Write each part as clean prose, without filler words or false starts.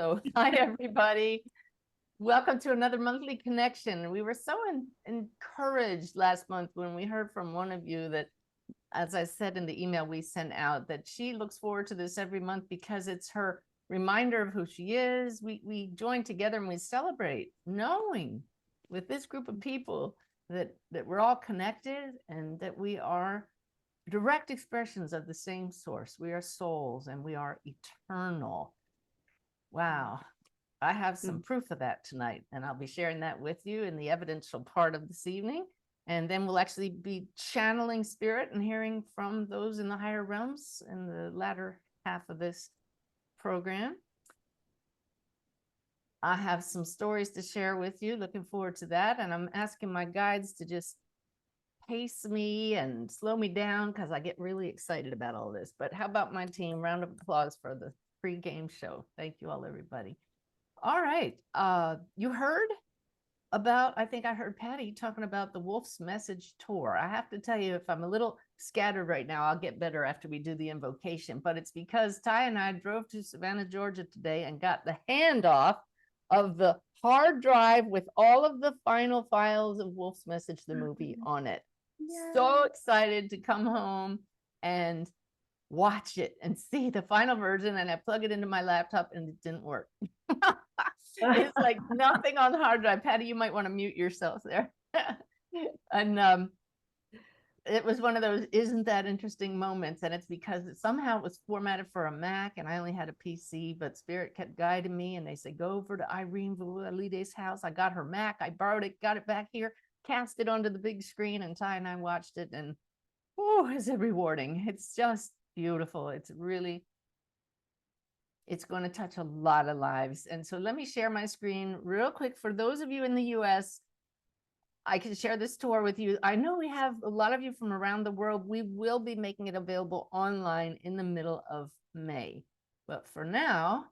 So, hi, everybody. Welcome to another monthly connection. We were so encouraged last month when we heard from one of you that, as I said in the email we sent out, that she looks forward to this every month because it's her reminder of who she is. We join together and we celebrate, knowing with this group of people that we're all connected and that we are direct expressions of the same source. We are souls and we are eternal. Wow. I have some proof of that tonight, and I'll be sharing that with you in the evidential part of this evening. And then we'll actually be channeling spirit and hearing from those in the higher realms in the latter half of this program. I have some stories to share with you. Looking forward to that. And I'm asking my guides to just pace me and slow me down because I get really excited about all this. But how about my team? Round of applause for the pre-game show. Thank you all, everybody. All right. You heard about, I think I heard Patty talking about the Wolf's Message tour. I have to tell you, if I'm a little scattered right now, I'll get better after we do the invocation. But it's because Ty and I drove to Savannah, Georgia today and got the handoff of the hard drive with all of the final files of Wolf's Message, the movie, on it. Yeah. So excited to come home and watch it and see the final version, and I plug it into my laptop and it didn't work. It's like nothing on the hard drive. Patty, you might want to mute yourself there. And it was one of those isn't that interesting moments, and it's because somehow it was formatted for a Mac and I only had a PC, but Spirit kept guiding me and they said go over to Irene Valide's house. I got her Mac, I borrowed it, got it back here, cast it onto the big screen, and Ty and I watched it, and oh, is it rewarding. It's just beautiful. It's going to touch a lot of lives. And so let me share my screen real quick. For those of you in the US, I can share this tour with you. I know we have a lot of you from around the world. We will be making it available online in the middle of May. But for now,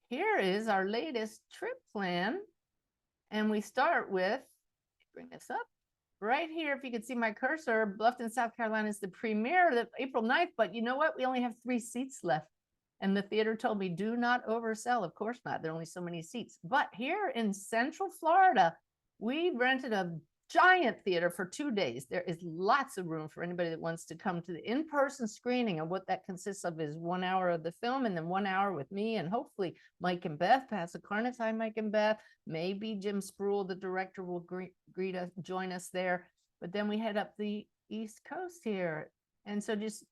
here is our latest trip plan. And we start with, bring this up. Right here, if you can see my cursor, Bluffton, South Carolina is the premiere of April 9th, but you know what? We only have 3 seats left. And the theater told me, do not oversell. Of course not. There are only so many seats. But here in Central Florida, we rented a giant theater for 2 days. There is lots of room for anybody that wants to come to the in-person screening. And what that consists of is 1 hour of the film and then 1 hour with me and hopefully Mike and Beth, Pastor Carnets, hi Mike and Beth. Maybe Jim Spruill, the director, will join us there. But then we head up the East Coast here. And so just,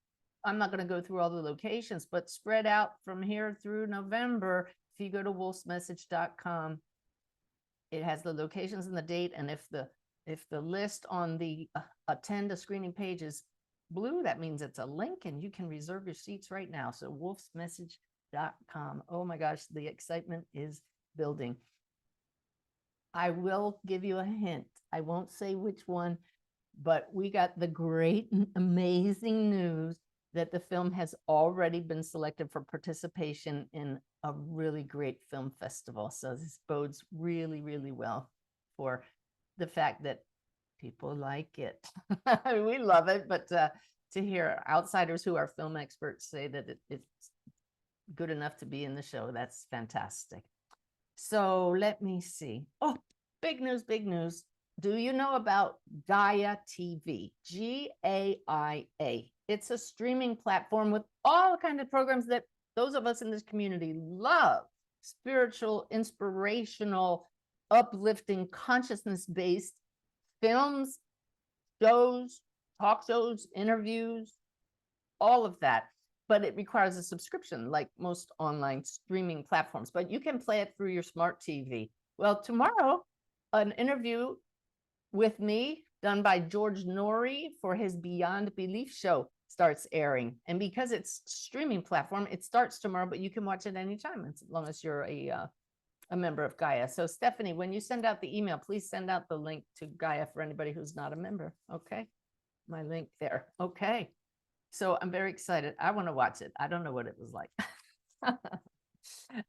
I'm not going to go through all the locations, but spread out from here through November. If you go to wolfsmessage.com, it has the locations and the date. And if the list on the attend a screening page is blue, that means it's a link and you can reserve your seats right now. So wolfsmessage.com. Oh my gosh, the excitement is building. I will give you a hint. I won't say which one, but we got the great and amazing news that the film has already been selected for participation in a really great film festival. So this bodes really, really well for the fact that people like it. We love it, but to hear outsiders who are film experts say that it's good enough to be in the show, that's fantastic. So let me see. Oh, big news, big news. Do you know about Gaia TV? Gaia. It's a streaming platform with all kinds of programs that those of us in this community love. Spiritual, inspirational, uplifting, consciousness-based films, shows, talk shows, interviews, all of that. But it requires a subscription like most online streaming platforms. But you can play it through your smart TV. Well, tomorrow, an interview with me done by George Norrie for his Beyond Belief show starts airing. And because it's streaming platform, it starts tomorrow, but you can watch it anytime as long as you're a member of Gaia. So Stephanie, when you send out the email, please send out the link to Gaia for anybody who's not a member. Okay. My link there. Okay. So I'm very excited. I want to watch it. I don't know what it was like.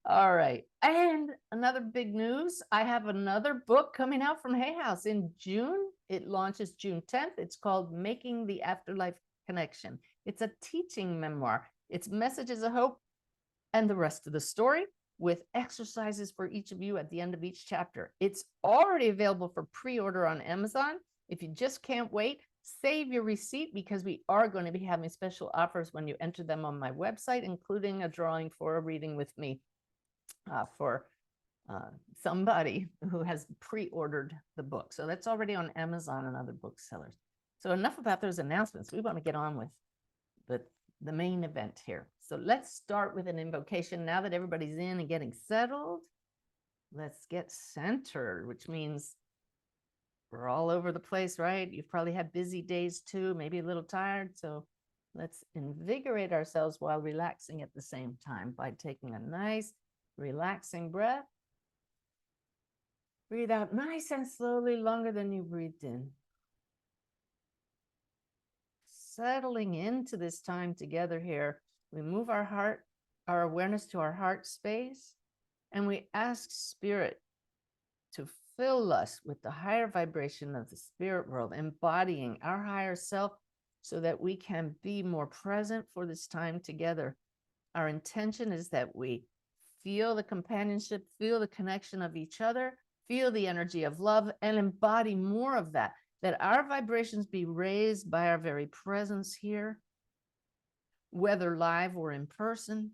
All right. And another big news. I have another book coming out from Hay House in June. It launches June 10th. It's called Making the Afterlife Connection. It's a teaching memoir. It's messages of hope and the rest of the story. with exercises for each of you at the end of each chapter. It's already available for pre-order on Amazon. If you just can't wait, save your receipt, because we are going to be having special offers when you enter them on my website, including a drawing for a reading with me for somebody who has pre-ordered the book. So that's already on Amazon and other booksellers. So enough about those announcements. We want to get on with the main event here. So let's start with an invocation. Now that everybody's in and getting settled, let's get centered, which means we're all over the place, right? You've probably had busy days too, maybe a little tired. So let's invigorate ourselves while relaxing at the same time by taking a nice, relaxing breath. Breathe out nice and slowly, longer than you breathed in. Settling into this time together here, we move our heart, our awareness to our heart space, and we ask Spirit to fill us with the higher vibration of the spirit world, embodying our higher self so that we can be more present for this time together. Our intention is that we feel the companionship, feel the connection of each other, feel the energy of love, and embody more of that, that our vibrations be raised by our very presence here, whether live or in person,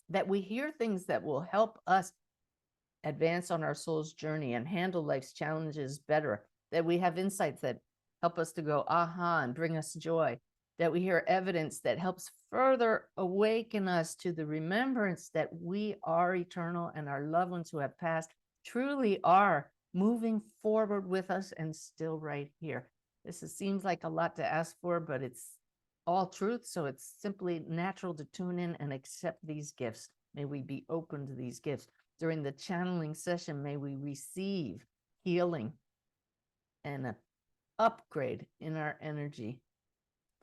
that we hear things that will help us advance on our soul's journey and handle life's challenges better, that we have insights that help us to go, aha, and bring us joy, that we hear evidence that helps further awaken us to the remembrance that we are eternal and our loved ones who have passed truly are moving forward with us and still right here. Seems like a lot to ask for, but it's all truth. So it's simply natural to tune in and accept these gifts. May we be open to these gifts. During the channeling session, may we receive healing and an upgrade in our energy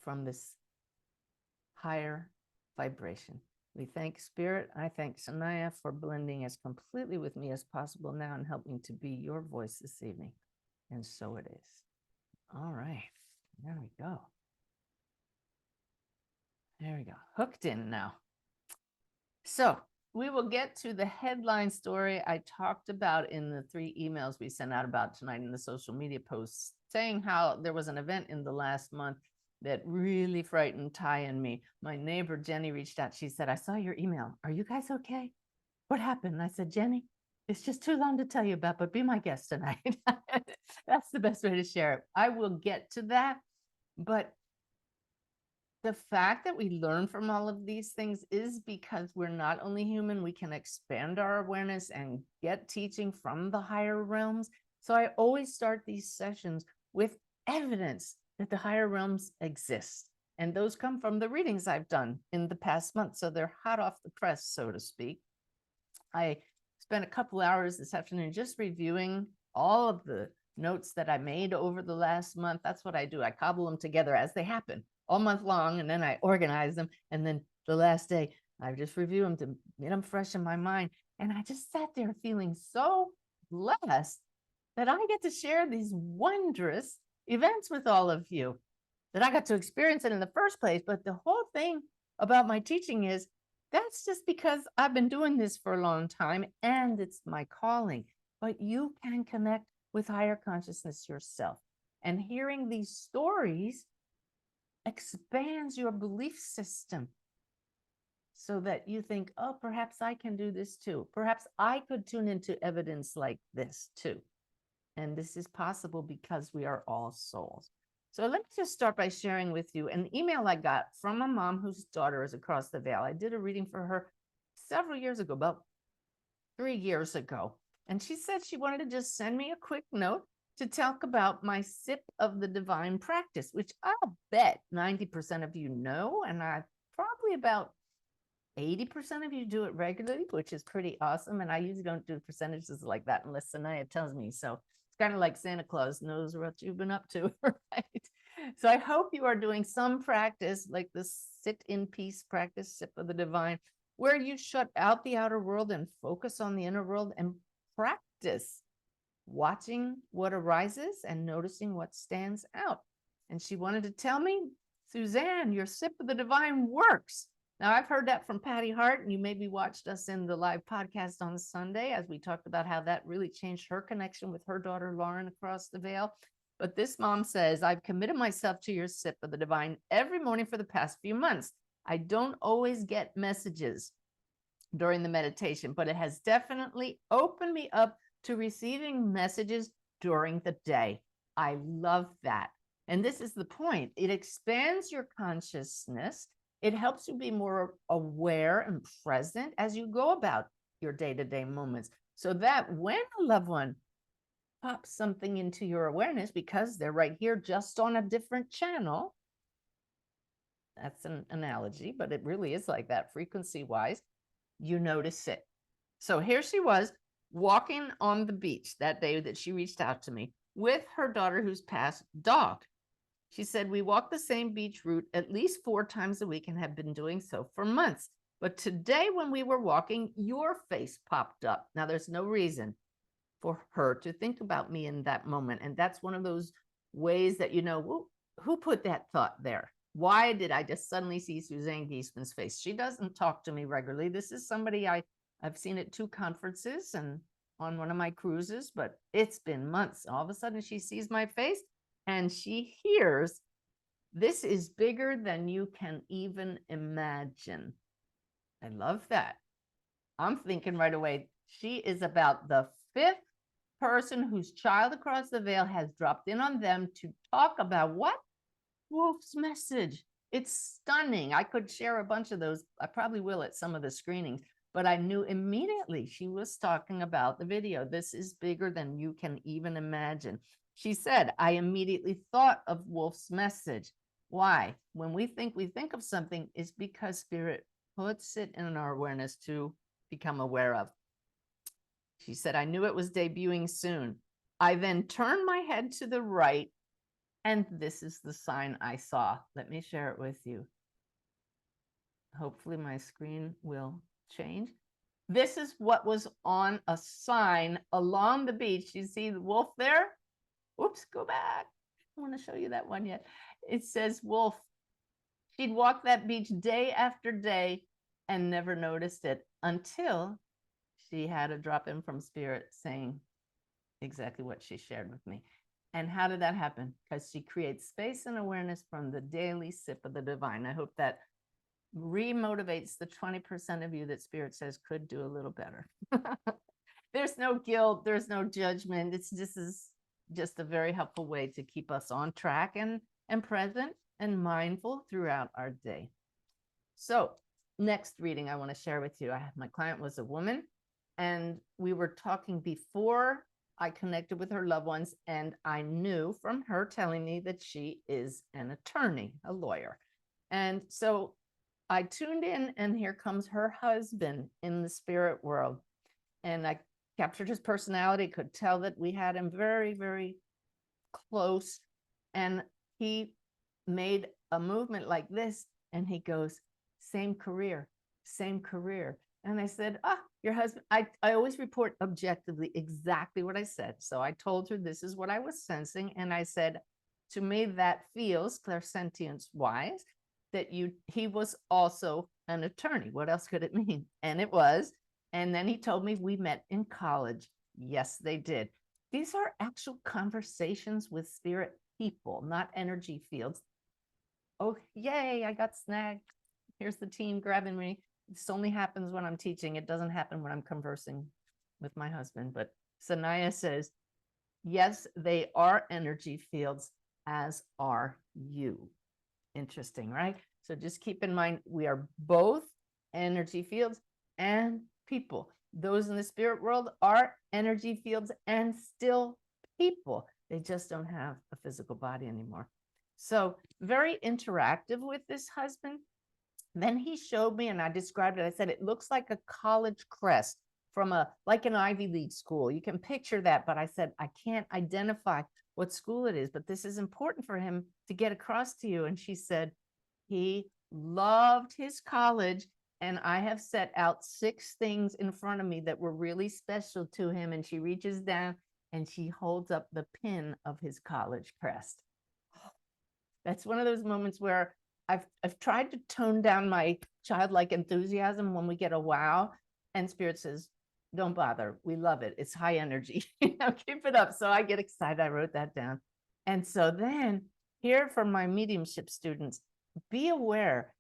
from this higher vibration. We thank Spirit. I thank Sanaya for blending as completely with me as possible now and helping to be your voice this evening. And so it is. All right. There we go. There we go. Hooked in now. So we will get to the headline story I talked about in the 3 emails we sent out about tonight in the social media posts, saying how there was an event in the last month that really frightened Ty and me. My neighbor, Jenny, reached out. She said, I saw your email. Are you guys okay? What happened? And I said, Jenny, it's just too long to tell you about, but be my guest tonight. That's the best way to share it. I will get to that. But the fact that we learn from all of these things is because we're not only human, we can expand our awareness and get teaching from the higher realms. So I always start these sessions with evidence that the higher realms exist. And those come from the readings I've done in the past month. So they're hot off the press, so to speak. I spent a couple hours this afternoon just reviewing all of the notes that I made over the last month. That's what I do. I cobble them together as they happen all month long, and then I organize them. And then the last day, I just review them to get them fresh in my mind. And I just sat there feeling so blessed that I get to share these wondrous events with all of you, that I got to experience it in the first place. But the whole thing about my teaching is that's just because I've been doing this for a long time and it's my calling. But you can connect with higher consciousness yourself. And hearing these stories expands your belief system so that you think, oh, perhaps I can do this too. Perhaps I could tune into evidence like this too. And this is possible because we are all souls. So let me just start by sharing with you an email I got from a mom whose daughter is across the veil. I did a reading for her several years ago, about 3 years ago. And she said she wanted to just send me a quick note to talk about my sip of the divine practice, which I'll bet 90% of you know, and probably about 80% of you do it regularly, which is pretty awesome. And I usually don't do percentages like that unless Sanaya tells me. So it's kind of like Santa Claus knows what you've been up to, right? So I hope you are doing some practice like this sit in peace practice, sip of the divine, where you shut out the outer world and focus on the inner world and practice watching what arises and noticing what stands out. And she wanted to tell me, Suzanne, your sip of the divine works. Now, I've heard that from Patty Hart, and you maybe watched us in the live podcast on Sunday as we talked about how that really changed her connection with her daughter, Lauren, across the veil. But this mom says, I've committed myself to your sip of the divine every morning for the past few months. I don't always get messages during the meditation, but it has definitely opened me up to receiving messages during the day. I love that. And this is the point. It expands your consciousness. It helps you be more aware and present as you go about your day-to-day moments, so that when a loved one pops something into your awareness, because they're right here just on a different channel, that's an analogy, but it really is like that frequency-wise, you notice it. So here she was walking on the beach that day that she reached out to me with her daughter who's passed dog. She said, we walk the same beach route at least 4 times a week and have been doing so for months. But today when we were walking, your face popped up. Now there's no reason for her to think about me in that moment. And that's one of those ways that, you know, who put that thought there? Why did I just suddenly see Suzanne Giesemann's face? She doesn't talk to me regularly. This is somebody I've seen at 2 conferences and on one of my cruises, but it's been months. All of a sudden she sees my face and she hears, this is bigger than you can even imagine. I love that. I'm thinking right away, she is about the 5th person whose child across the veil has dropped in on them to talk about what? Wolf's message. It's stunning. I could share a bunch of those. I probably will at some of the screenings, but I knew immediately she was talking about the video. This is bigger than you can even imagine. She said, I immediately thought of Wolf's message. Why? When we think of something, it's because Spirit puts it in our awareness to become aware of. She said, I knew it was debuting soon. I then turned my head to the right, and this is the sign I saw. Let me share it with you. Hopefully my screen will change. This is what was on a sign along the beach. You see the wolf there? Oops, go back. I want to show you that one yet. It says wolf. She'd walk that beach day after day and never noticed it until she had a drop in from Spirit saying exactly what she shared with me. And how did that happen? Because she creates space and awareness from the daily sip of the divine. I hope that remotivates the 20% of you that Spirit says could do a little better. There's no guilt, there's no judgment. It's just a very helpful way to keep us on track and present and mindful throughout our day. So next reading I want to share with you. My client was a woman, and we were talking before I connected with her loved ones, and I knew from her telling me that she is an attorney, a lawyer. And so I tuned in, and here comes her husband in the spirit world. And I captured his personality, could tell that we had him very, very close. And he made a movement like this, and he goes, same career, same career. And I said, your husband, I always report objectively exactly what I said. So I told her this is what I was sensing. And I said, to me, that feels clairsentience wise that he was also an attorney. What else could it mean? And it was. And then he told me we met in college. Yes, they did. These are actual conversations with spirit people, not energy fields. Oh, yay, I got snagged. Here's the team grabbing me. This only happens when I'm teaching. It doesn't happen when I'm conversing with my husband. But Sanaya says, yes, they are energy fields, as are you. Interesting, right? So just keep in mind, we are both energy fields and people. Those in the spirit world are energy fields and still people. They just don't have a physical body anymore. So very interactive with this husband. Then he showed me, and I described it. I said, it looks like a college crest from like an Ivy League school. You can picture that, but I said, I can't identify what school it is, but this is important for him to get across to you. And she said, he loved his college, and I have set out 6 things in front of me that were really special to him. And she reaches down and she holds up the pin of his college crest. That's one of those moments where I've tried to tone down my childlike enthusiasm when we get a wow, and Spirit says, don't bother. We love it. It's high energy. Keep it up. So I get excited. I wrote that down. And so then here from my mediumship students, be aware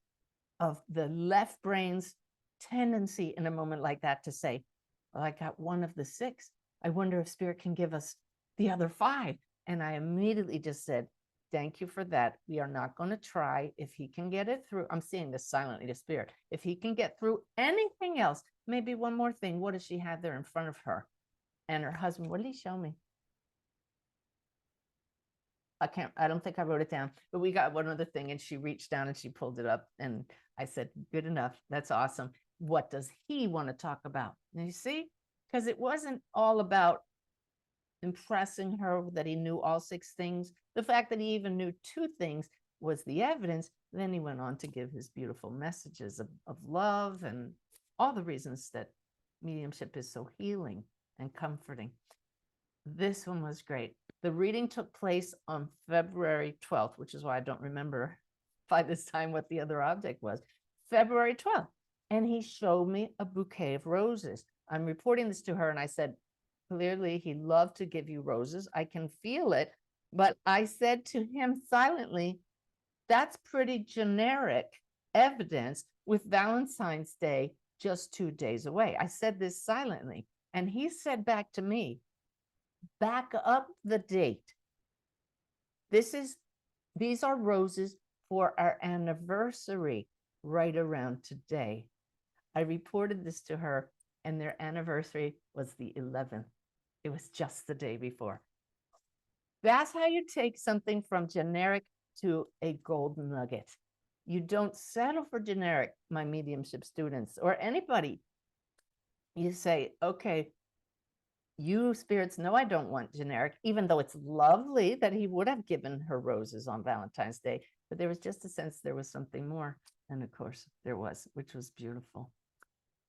of the left brain's tendency in a moment like that to say, well, I got one of the 6. I wonder if Spirit can give us the other 5. And I immediately just said, thank you for that. We are not going to try. If he can get it through, I'm saying this silently to Spirit. If he can get through anything else, maybe one more thing. What does she have there in front of her? And her husband, what did he show me? I don't think I wrote it down, but we got one other thing, and she reached down and she pulled it up, and I said, good enough. That's awesome. What does he want to talk about? And you see, because it wasn't all about impressing her that he knew all 6 things. The fact that he even knew 2 things was the evidence. Then he went on to give his beautiful messages of love and all the reasons that mediumship is so healing and comforting. This one was great. The reading took place on February 12th, which is why I don't remember by this time what the other object was. February 12th. And he showed me a bouquet of roses. I'm reporting this to her, and I said, clearly he loved to give you roses. I can feel it. But I said to him silently, that's pretty generic evidence with Valentine's Day just 2 days away. I said this silently. And he said back to me, back up the date. These are roses for our anniversary right around today. I reported this to her, and their anniversary was the 11th. It was just the day before. That's how you take something from generic to a gold nugget. You don't settle for generic, my mediumship students, or anybody. You say, okay, you spirits know I don't want generic, even though it's lovely that he would have given her roses on Valentine's Day. But there was just a sense there was something more. And of course there was, which was beautiful.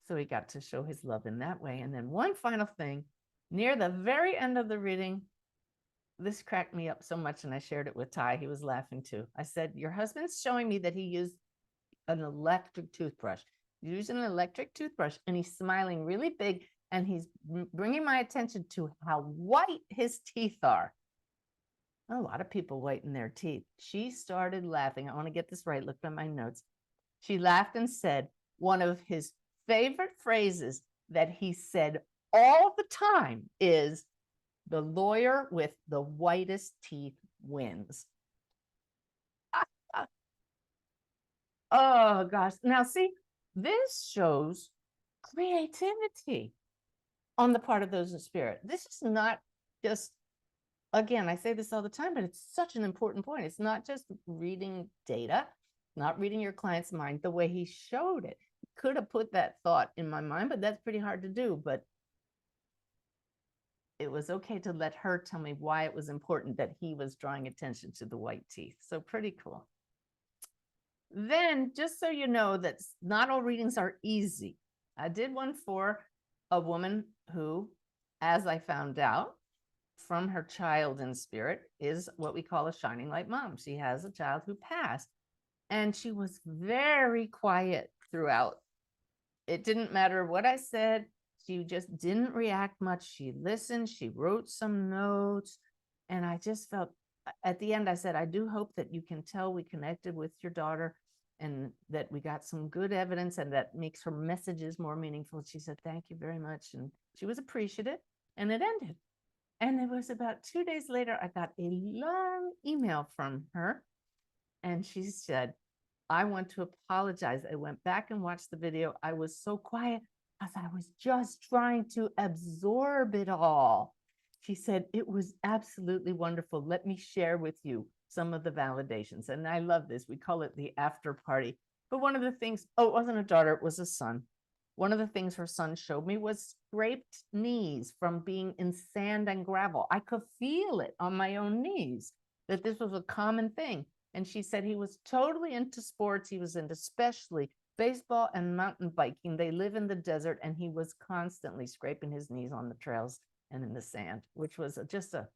So he got to show his love in that way. And then one final thing, near the very end of the reading, this cracked me up so much, and I shared it with Ty. He was laughing too. I said, your husband's showing me that he used an electric toothbrush. He's using an electric toothbrush, and he's smiling really big, and he's bringing my attention to how white his teeth are. A lot of people whiten their teeth. She started laughing. I want to get this right. Look at my notes. She laughed and said one of his favorite phrases that he said all the time is, the lawyer with the whitest teeth wins. Oh, gosh. Now, see, this shows creativity on the part of those in spirit. This is not just, again, I say this all the time, but it's such an important point. It's not just reading data, not reading your client's mind the way he showed it. He could have put that thought in my mind, but that's pretty hard to do. But it was okay to let her tell me why it was important that he was drawing attention to the white teeth. So pretty cool. Then, just so you know that not all readings are easy, I did one for a woman who, as I found out from her child in spirit, is what we call a shining light mom. She has a child who passed, and she was very quiet throughout. It didn't matter what I said. She just didn't react much. She listened. She wrote some notes. And I just felt, at the end, I said, I do hope that you can tell we connected with your daughter and that we got some good evidence and that makes her messages more meaningful. She said, thank you very much. And she was appreciative, and it ended. And it was about 2 days later, I got a long email from her. And she said, I want to apologize. I went back and watched the video. I was so quiet as I was just trying to absorb it all. She said, it was absolutely wonderful. Let me share with you some of the validations. And I love this. We call it the after party. But one of the things, oh, it wasn't a daughter, it was a son. One of the things her son showed me was scraped knees from being in sand and gravel. I could feel it on my own knees, that this was a common thing. And she said he was totally into sports. He was into especially baseball and mountain biking. They live in the desert, and he was constantly scraping his knees on the trails and in the sand, which was just a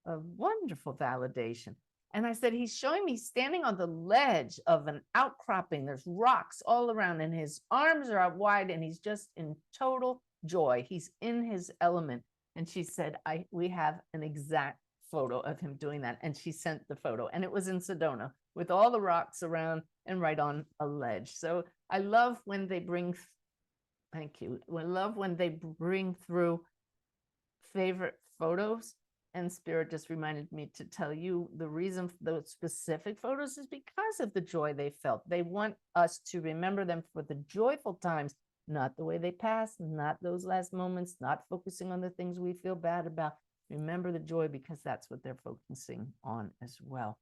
wonderful validation. And I said, he's showing me standing on the ledge of an outcropping. There's rocks all around, and his arms are out wide, and he's just in total joy. He's in his element. And she said, we have an exact photo of him doing that. And she sent the photo, and it was in Sedona with all the rocks around and right on a ledge. So I love when they bring, thank you. I love when they bring through favorite photos. And Spirit just reminded me to tell you the reason for those specific photos is because of the joy they felt. They want us to remember them for the joyful times, not the way they passed, not those last moments, not focusing on the things we feel bad about. Remember the joy, because that's what they're focusing on as well.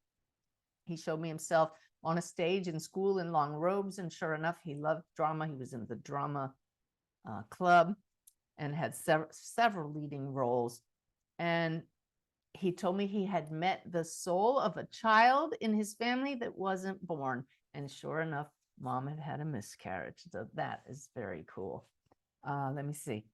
He showed me himself on a stage in school in long robes, and sure enough, he loved drama. He was in the drama club and had several leading roles. And he told me he had met the soul of a child in his family that wasn't born. And sure enough, mom had had a miscarriage. So that is very cool. Let me see.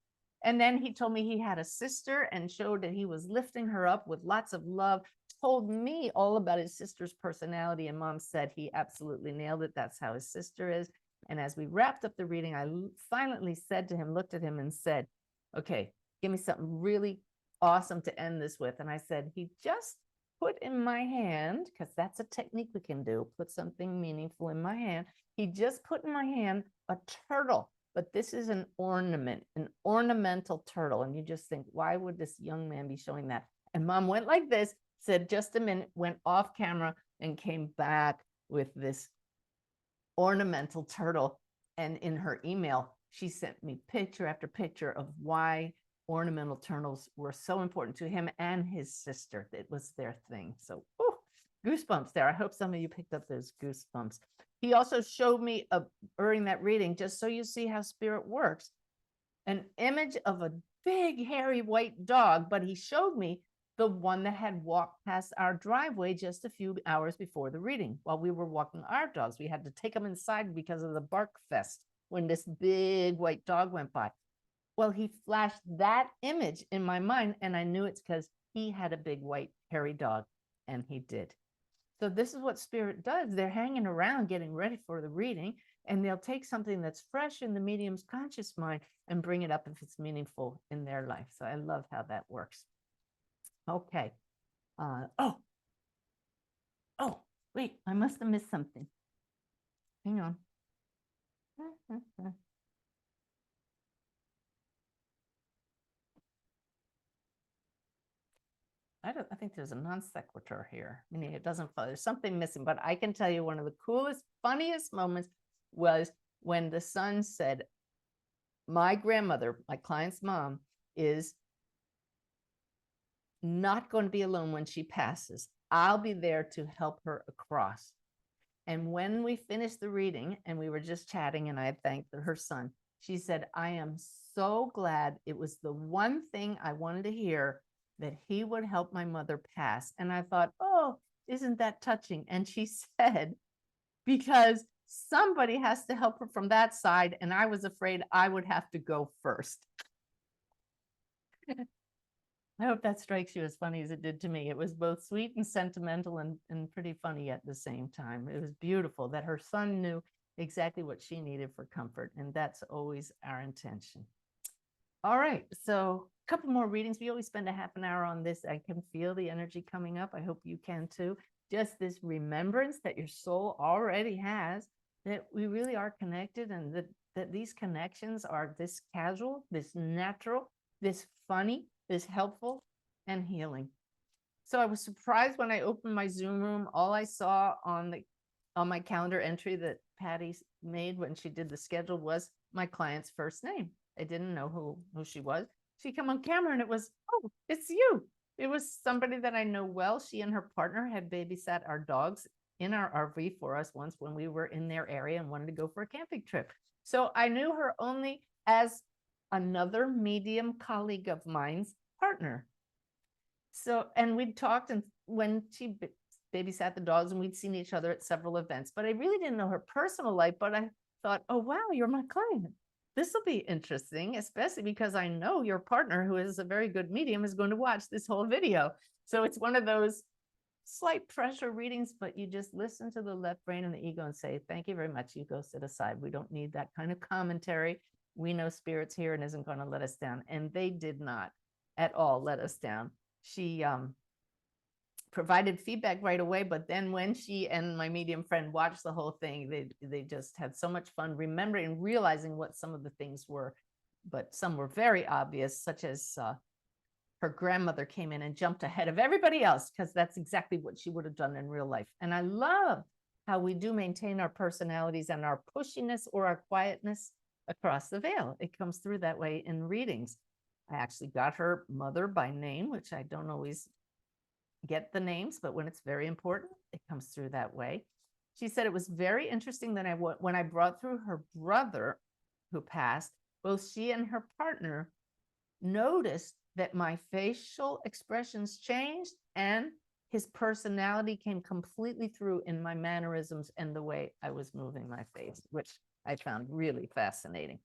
And then he told me he had a sister and showed that he was lifting her up with lots of love, told me all about his sister's personality. And mom said he absolutely nailed it. That's how his sister is. And as we wrapped up the reading, I silently said to him, looked at him and said, okay, give me something really awesome to end this with. And I said, he just put in my hand, because that's a technique we can do, put something meaningful in my hand. He just put in my hand a turtle, but this is an ornament, an ornamental turtle. And you just think, why would this young man be showing that? And mom went like this, said just a minute, went off camera and came back with this ornamental turtle. And in her email, she sent me picture after picture of why ornamental turtles were so important to him and his sister. It was their thing. So goosebumps there. I hope some of you picked up those goosebumps. He also showed me during that reading, just so you see how spirit works, an image of a big hairy white dog, but he showed me the one that had walked past our driveway just a few hours before the reading. While we were walking our dogs, we had to take them inside because of the bark fest when this big white dog went by. Well, he flashed that image in my mind, and I knew it's because he had a big white hairy dog, and he did. So this is what spirit does. They're hanging around getting ready for the reading, and they'll take something that's fresh in the medium's conscious mind and bring it up if it's meaningful in their life. So I love how that works. Okay. Wait, I must have missed something. Hang on. I think there's a non sequitur here, meaning it doesn't follow. There's something missing, but I can tell you one of the coolest, funniest moments was when the son said, my grandmother, my client's mom, is not going to be alone when she passes. I'll be there to help her across. And when we finished the reading and we were just chatting and I had thanked her son, she said, I am so glad it was the one thing I wanted to hear, that he would help my mother pass. And I thought, oh, isn't that touching? And she said, because somebody has to help her from that side, and I was afraid I would have to go first. I hope that strikes you as funny as it did to me. It was both sweet and sentimental and pretty funny at the same time. It was beautiful that her son knew exactly what she needed for comfort, and that's always our intention. All right, so a couple more readings. We always spend a half an hour on this. I can feel the energy coming up. I hope you can too. Just this remembrance that your soul already has, that we really are connected, and that these connections are this casual, this natural, this funny, this helpful, and healing. So I was surprised when I opened my Zoom room. All I saw on my calendar entry that Patty made when she did the schedule was my client's first name. I didn't know who she was. She came on camera and it was, oh, it's you. It was somebody that I know well. She and her partner had babysat our dogs in our RV for us once when we were in their area and wanted to go for a camping trip. So I knew her only as another medium colleague of mine's partner. So, and we'd talked, and when she babysat the dogs, and we'd seen each other at several events, but I really didn't know her personal life. But I thought, oh, wow, you're my client. This will be interesting, especially because I know your partner, who is a very good medium, is going to watch this whole video. So it's one of those slight pressure readings, but you just listen to the left brain and the ego and say, thank you very much. You go sit aside. We don't need that kind of commentary. We know spirit's here and isn't going to let us down. And they did not at all let us down. She provided feedback right away, but then when she and my medium friend watched the whole thing, they just had so much fun remembering and realizing what some of the things were, but some were very obvious, such as her grandmother came in and jumped ahead of everybody else, because that's exactly what she would have done in real life. And I love how we do maintain our personalities and our pushiness or our quietness across the veil. It comes through that way in readings. I actually got her mother by name, which I don't always get the names, but when it's very important, it comes through that way. She said it was very interesting that when I brought through her brother who passed, both she and her partner noticed that my facial expressions changed and his personality came completely through in my mannerisms and the way I was moving my face, which I found really fascinating.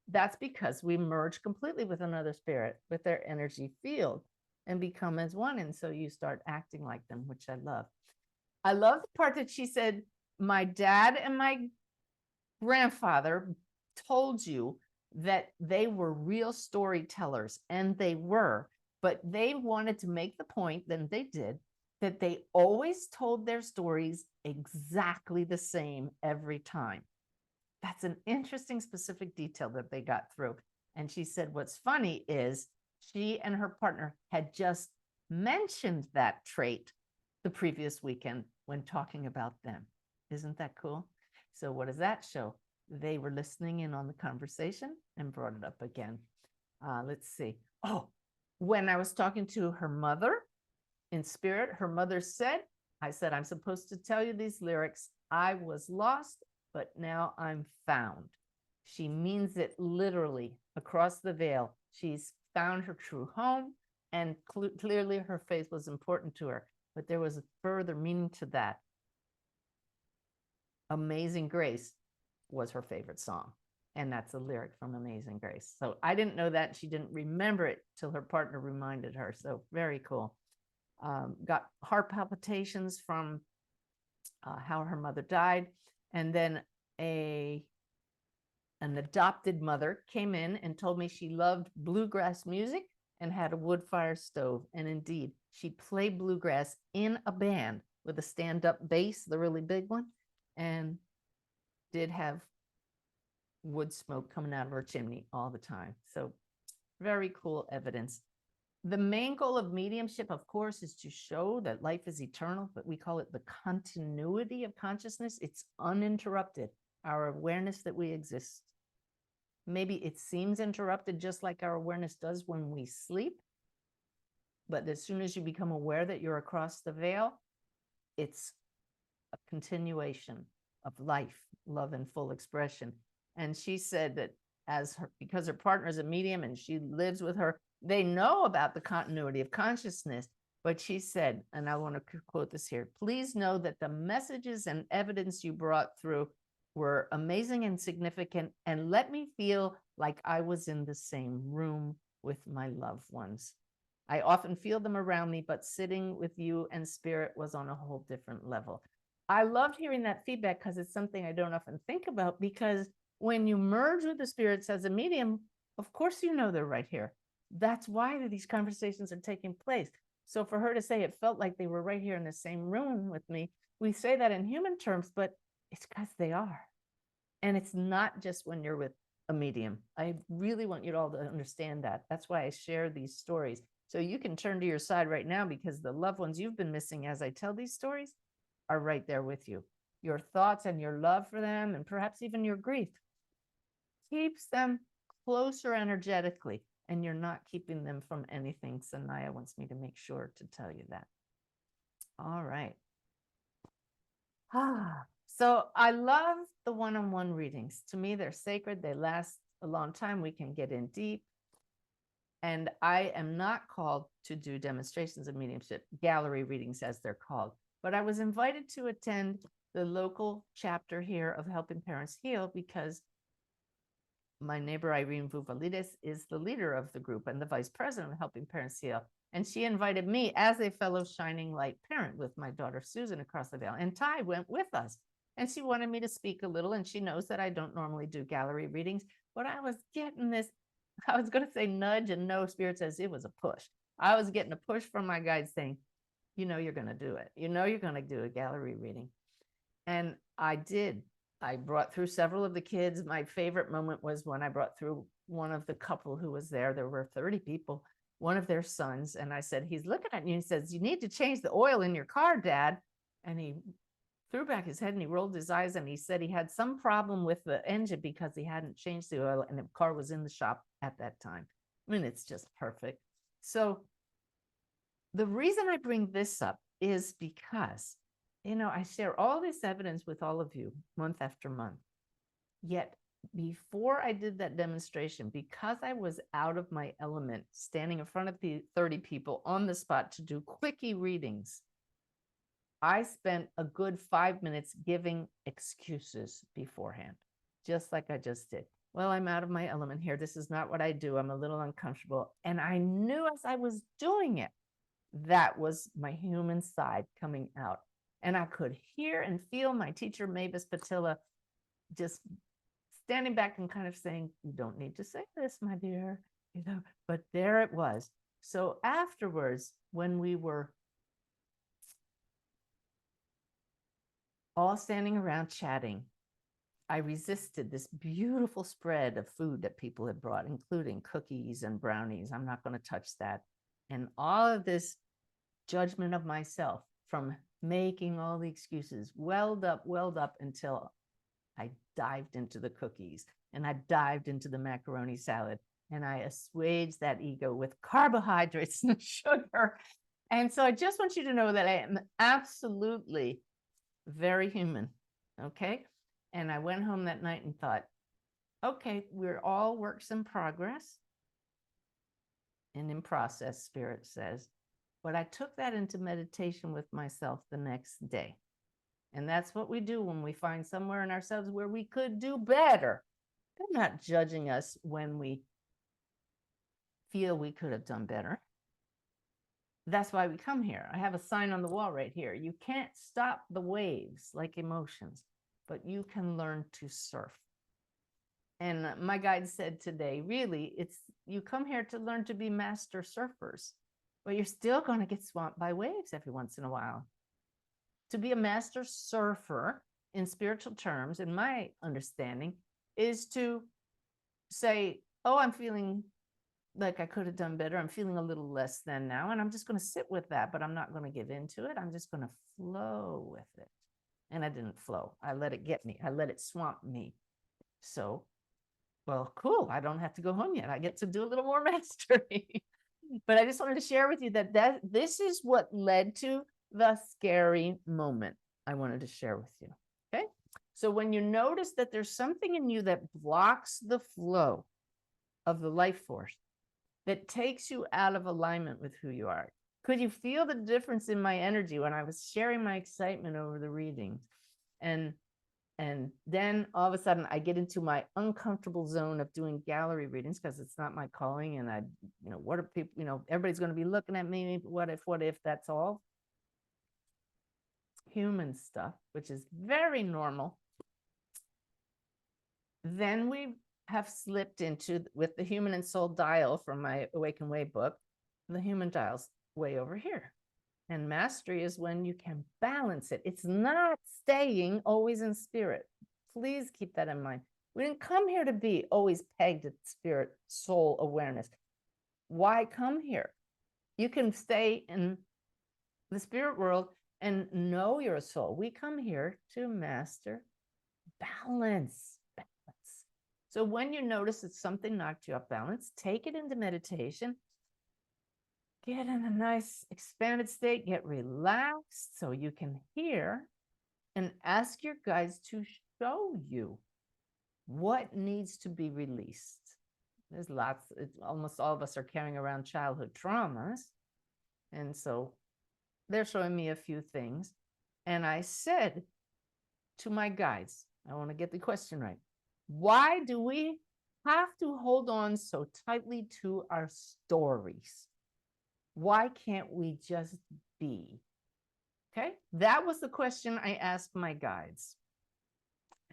That's because we merge completely with another spirit, with their energy field, and become as one. And so you start acting like them, which I love. I love the part that she said, my dad and my grandfather told you that they were real storytellers, and they were, but they wanted to make the point, then they did, that they always told their stories exactly the same every time. That's an interesting specific detail that they got through. And she said, what's funny is she and her partner had just mentioned that trait the previous weekend when talking about them. Isn't that cool? So what does that show? They were listening in on the conversation and brought it up again. Let's see. Oh, when I was talking to her mother in spirit, her mother said, I said, I'm supposed to tell you these lyrics. I was lost, but now I'm found. She means it literally across the veil. She's found her true home, and clearly her faith was important to her, but there was a further meaning to that. Amazing Grace was her favorite song, and that's a lyric from Amazing Grace. So I didn't know that. She didn't remember it till her partner reminded her. So very cool. Got heart palpitations from how her mother died, and then an adopted mother came in and told me she loved bluegrass music and had a wood fire stove. And indeed, she played bluegrass in a band with a stand-up bass, the really big one, and did have wood smoke coming out of her chimney all the time. So very cool evidence. The main goal of mediumship, of course, is to show that life is eternal, but we call it the continuity of consciousness. It's uninterrupted, our awareness that we exist. Maybe it seems interrupted, just like our awareness does when we sleep. But as soon as you become aware that you're across the veil, it's a continuation of life, love, and full expression. And she said that because her partner is a medium and she lives with her, they know about the continuity of consciousness. But she said, and I want to quote this here, please know that the messages and evidence you brought through were amazing and significant, and let me feel like I was in the same room with my loved ones. I often feel them around me, but sitting with you and spirit was on a whole different level. I loved hearing that feedback because it's something I don't often think about, because when you merge with the spirits as a medium, of course you know they're right here. That's why these conversations are taking place. So for her to say it felt like they were right here in the same room with me, we say that in human terms, but it's because they are. And it's not just when you're with a medium. I really want you all to understand that. That's why I share these stories. So you can turn to your side right now, because the loved ones you've been missing as I tell these stories are right there with you. Your thoughts and your love for them, and perhaps even your grief, keeps them closer energetically, and you're not keeping them from anything. Sanaya wants me to make sure to tell you that. All right. So I love the one-on-one readings. To me, they're sacred. They last a long time. We can get in deep. And I am not called to do demonstrations of mediumship, gallery readings as they're called. But I was invited to attend the local chapter here of Helping Parents Heal, because my neighbor Irene Vuvalides is the leader of the group and the vice president of Helping Parents Heal. And she invited me as a fellow shining light parent with my daughter Susan across the veil. And Ty went with us. And she wanted me to speak a little. And she knows that I don't normally do gallery readings, but I was getting this, I was going to say nudge, and no, Spirit says it was a push. I was getting a push from my guide saying, you know, you're going to do it. You know, you're going to do a gallery reading. And I did. I brought through several of the kids. My favorite moment was when I brought through one of the couple who was there. There were 30 people, one of their sons. And I said, he's looking at you. He says, you need to change the oil in your car, Dad. And he threw back his head and he rolled his eyes and he said he had some problem with the engine because he hadn't changed the oil and the car was in the shop at that time. I mean, it's just perfect. So the reason I bring this up is because, you know, I share all this evidence with all of you month after month. Yet before I did that demonstration, because I was out of my element, standing in front of the 30 people on the spot to do quickie readings, I spent a good 5 minutes giving excuses beforehand, just like I just did. Well, I'm out of my element here. This is not what I do. I'm a little uncomfortable. And I knew as I was doing it, that was my human side coming out. And I could hear and feel my teacher, Mavis Patilla, just standing back and kind of saying, you don't need to say this, my dear, you know, but there it was. So afterwards, when we were all standing around chatting, I resisted this beautiful spread of food that people had brought, including cookies and brownies. I'm not going to touch that. And all of this judgment of myself from making all the excuses welled up until I dived into the cookies and I dived into the macaroni salad and I assuaged that ego with carbohydrates and sugar. And so I just want you to know that I am absolutely very human. Okay. And I went home that night and thought, okay, we're all works in progress and in process, Spirit says. But I took that into meditation with myself the next day. And that's what we do when we find somewhere in ourselves where we could do better. They're not judging us when we feel we could have done better. That's why we come here. I have a sign on the wall right here. You can't stop the waves like emotions, but you can learn to surf. And my guide said today, really, it's you come here to learn to be master surfers, but you're still going to get swamped by waves every once in a while. To be a master surfer in spiritual terms, in my understanding, is to say, oh, I'm feeling like I could have done better. I'm feeling a little less than now. And I'm just going to sit with that, but I'm not going to give into it. I'm just going to flow with it. And I didn't flow. I let it get me. I let it swamp me. So, well, cool. I don't have to go home yet. I get to do a little more mastery. But I just wanted to share with you that this is what led to the scary moment I wanted to share with you. Okay. So when you notice that there's something in you that blocks the flow of the life force, that takes you out of alignment with who you are. Could you feel the difference in my energy when I was sharing my excitement over the readings? And then all of a sudden I get into my uncomfortable zone of doing gallery readings because it's not my calling. And I, you know, what are people, you know, everybody's going to be looking at me. What if that's all human stuff, which is very normal. Then we have slipped into, with the human and soul dial from my Awaken Way book, the human dial's way over here. And mastery is when you can balance it. It's not staying always in spirit. Please keep that in mind. We didn't come here to be always pegged at spirit, soul awareness. Why come here? You can stay in the spirit world and know you're a soul. We come here to master balance. So when you notice that something knocked you off balance, take it into meditation. Get in a nice expanded state, get relaxed so you can hear, and ask your guides to show you what needs to be released. There's lots, almost all of us are carrying around childhood traumas. And so they're showing me a few things. And I said to my guides, I want to get the question right. Why do we have to hold on so tightly to our stories? Why can't we just be? Okay, that was the question I asked my guides.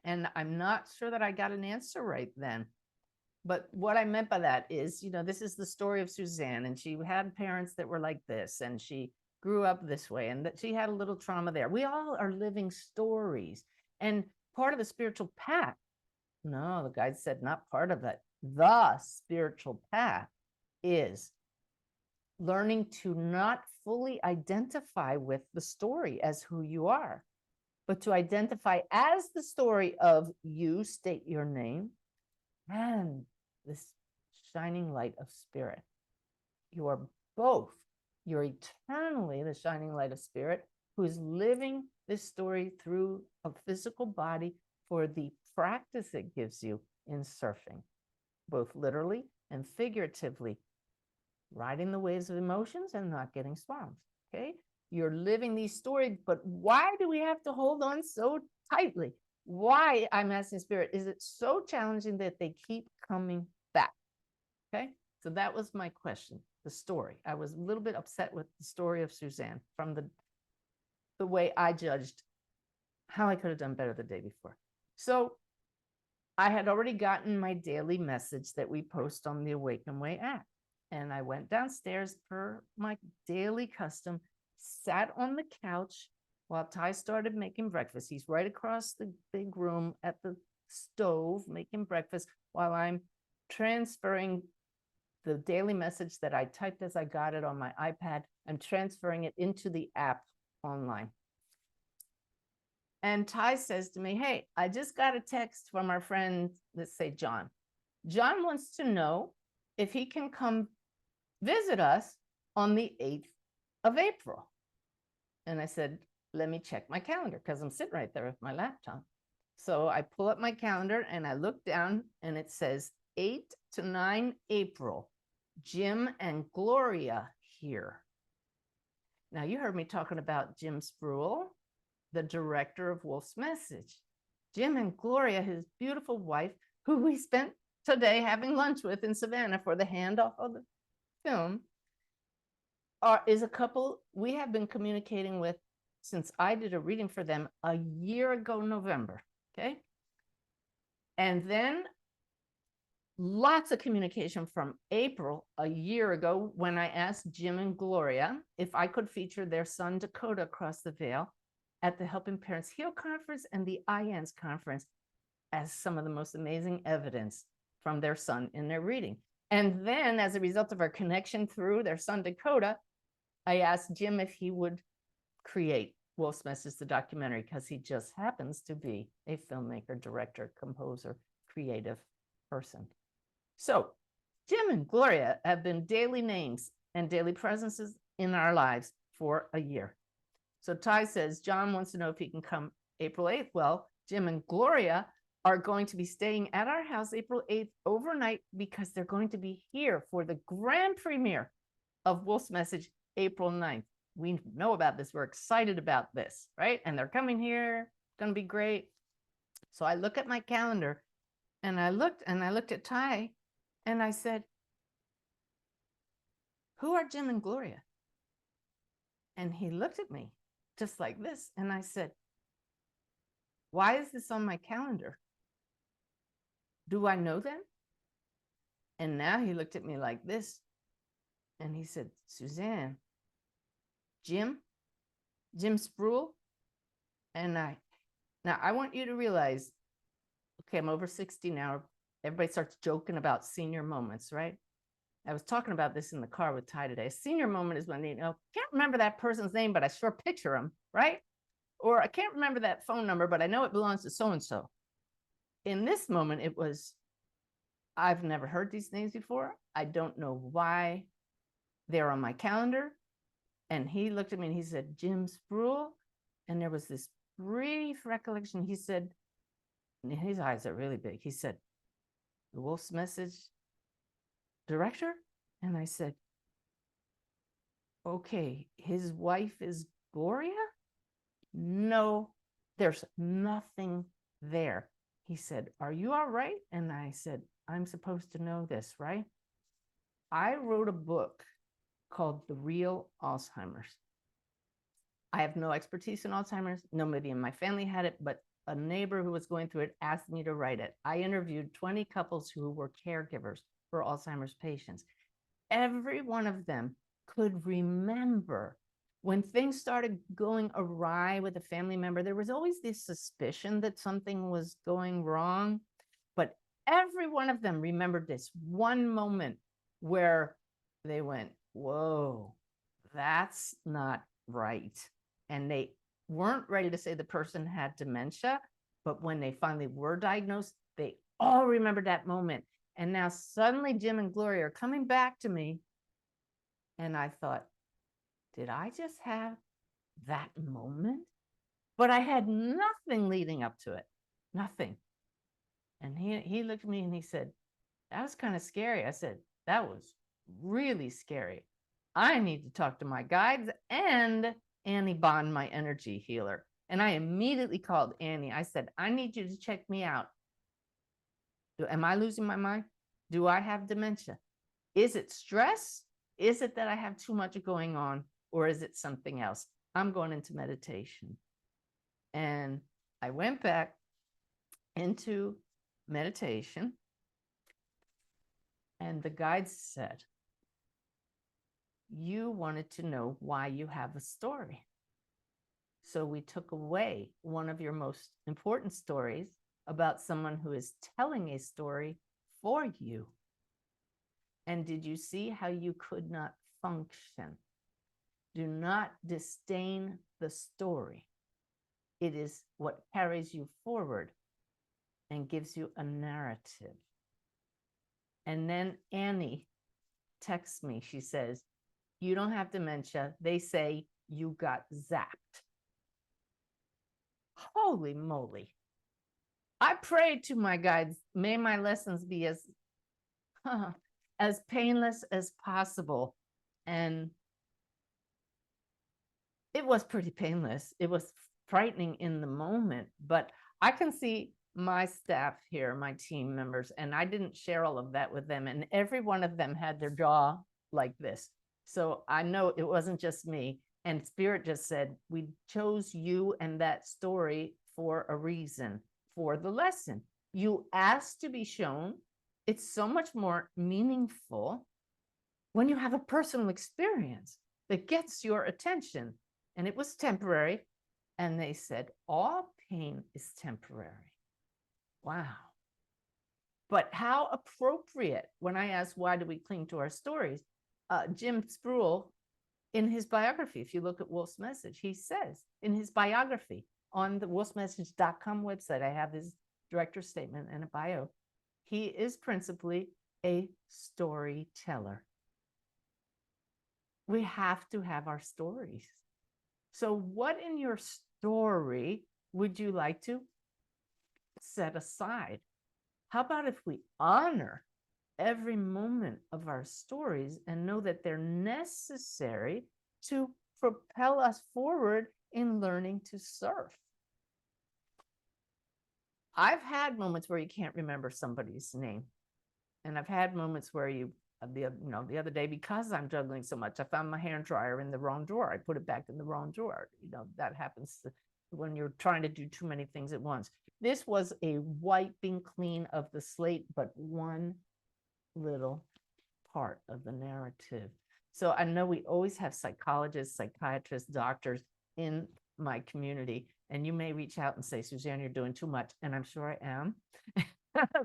And I'm not sure that I got an answer right then. But what I meant by that is, this is the story of Suzanne, and she had parents that were like this, and she grew up this way, and that she had a little trauma there. We all are living stories. And part of the spiritual path, no, the guide said not part of it. The spiritual path is learning to not fully identify with the story as who you are, but to identify as the story of you, state your name, and this shining light of spirit. You are both. You're eternally the shining light of spirit who is living this story through a physical body for the practice it gives you in surfing, both literally and figuratively, riding the waves of emotions and not getting swamped. Okay, you're living these stories, but why do we have to hold on so tightly? Why, I'm asking spirit, is it so challenging that they keep coming back? Okay, so that was my question, the story. I was a little bit upset with the story of Suzanne from the way I judged how I could have done better the day before. So I had already gotten my daily message that we post on the Awaken Way app. And I went downstairs per my daily custom, sat on the couch while Ty started making breakfast. He's right across the big room at the stove making breakfast while I'm transferring the daily message that I typed as I got it on my iPad. I'm transferring it into the app online. And Ty says to me, hey, I just got a text from our friend, let's say John. John wants to know if he can come visit us on the 8th of April. And I said, let me check my calendar because I'm sitting right there with my laptop. So I pull up my calendar and I look down and it says 8 to 9 April, Jim and Gloria here. Now you heard me talking about Jim Spruill, the director of Wolf's Message. Jim and Gloria, his beautiful wife, who we spent today having lunch with in Savannah for the handoff of the film, is a couple we have been communicating with since I did a reading for them a year ago, November. Okay. And then lots of communication from April a year ago when I asked Jim and Gloria if I could feature their son Dakota across the veil at the Helping Parents Heal Conference and the IANS Conference as some of the most amazing evidence from their son in their reading. And then as a result of our connection through their son Dakota, I asked Jim if he would create Wolf's Message, the documentary, because he just happens to be a filmmaker, director, composer, creative person. So Jim and Gloria have been daily names and daily presences in our lives for a year. So Ty says, John wants to know if he can come April 8th. Well, Jim and Gloria are going to be staying at our house April 8th overnight because they're going to be here for the grand premiere of Wolf's Message April 9th. We know about this. We're excited about this, right? And they're coming here. It's going to be great. So I look at my calendar and I looked at Ty and I said, who are Jim and Gloria? And he looked at me just like this. And I said, why is this on my calendar? Do I know them? And now he looked at me like this. And he said, Suzanne, Jim Spruill. And now I want you to realize, okay, I'm over 60 now. Everybody starts joking about senior moments, right? I was talking about this in the car with Ty today. A senior moment is when, can't remember that person's name, but I sure picture him, right? Or I can't remember that phone number, but I know it belongs to so-and-so. In this moment, it was, I've never heard these names before. I don't know why they're on my calendar. And he looked at me and he said, Jim Spruill. And there was this brief recollection. He said, and his eyes are really big. He said, the Wolf's Message director? And I said, okay, his wife is Gloria? No, there's nothing there. He said, are you all right? And I said, I'm supposed to know this, right? I wrote a book called the real Alzheimer's. I have no expertise in Alzheimer's. Nobody in my family had it, but a neighbor who was going through it asked me to write it. I interviewed 20 couples who were caregivers for Alzheimer's patients. Every one of them could remember when things started going awry with a family member. There was always this suspicion that something was going wrong, but every one of them remembered this one moment where they went, whoa, that's not right. And they weren't ready to say the person had dementia, but when they finally were diagnosed, they all remembered that moment. And now suddenly Jim and Gloria are coming back to me. And I thought, did I just have that moment? But I had nothing leading up to it, nothing. And he looked at me and he said, that was kind of scary. I said, that was really scary. I need to talk to my guides and Annie Bond, my energy healer. And I immediately called Annie. I said, I need you to check me out. Am I losing my mind? Do I have dementia? Is it stress? Is it that I have too much going on? Or is it something else? I'm going into meditation. And I went back into meditation. And the guides said, you wanted to know why you have a story. So we took away one of your most important stories about someone who is telling a story for you. And did you see how you could not function? Do not disdain the story. It is what carries you forward and gives you a narrative. And then Annie texts me. She says, you don't have dementia. They say you got zapped. Holy moly. I prayed to my guides, may my lessons be as painless as possible. And it was pretty painless. It was frightening in the moment, but I can see my staff here, my team members, and I didn't share all of that with them. And every one of them had their jaw like this. So I know it wasn't just me. And Spirit just said, we chose you and that story for a reason, for the lesson. You asked to be shown. It's so much more meaningful when you have a personal experience that gets your attention. And it was temporary. And they said, all pain is temporary. Wow. But how appropriate when I asked, why do we cling to our stories? Jim Spruill, in his biography, if you look at Wolf's Message, he says in his biography on the wolfsmessage.com website, I have his director's statement and a bio. He is principally a storyteller. We have to have our stories. So what in your story would you like to set aside? How about if we honor every moment of our stories and know that they're necessary to propel us forward in learning to surf? I've had moments where you can't remember somebody's name. And I've had moments where the other day, because I'm juggling so much, I found my hair dryer in the wrong drawer. I put it back in the wrong drawer. That happens when you're trying to do too many things at once. This was a wiping clean of the slate, but one little part of the narrative. So I know we always have psychologists, psychiatrists, doctors in my community, and you may reach out and say, Suzanne, you're doing too much. And I'm sure I am.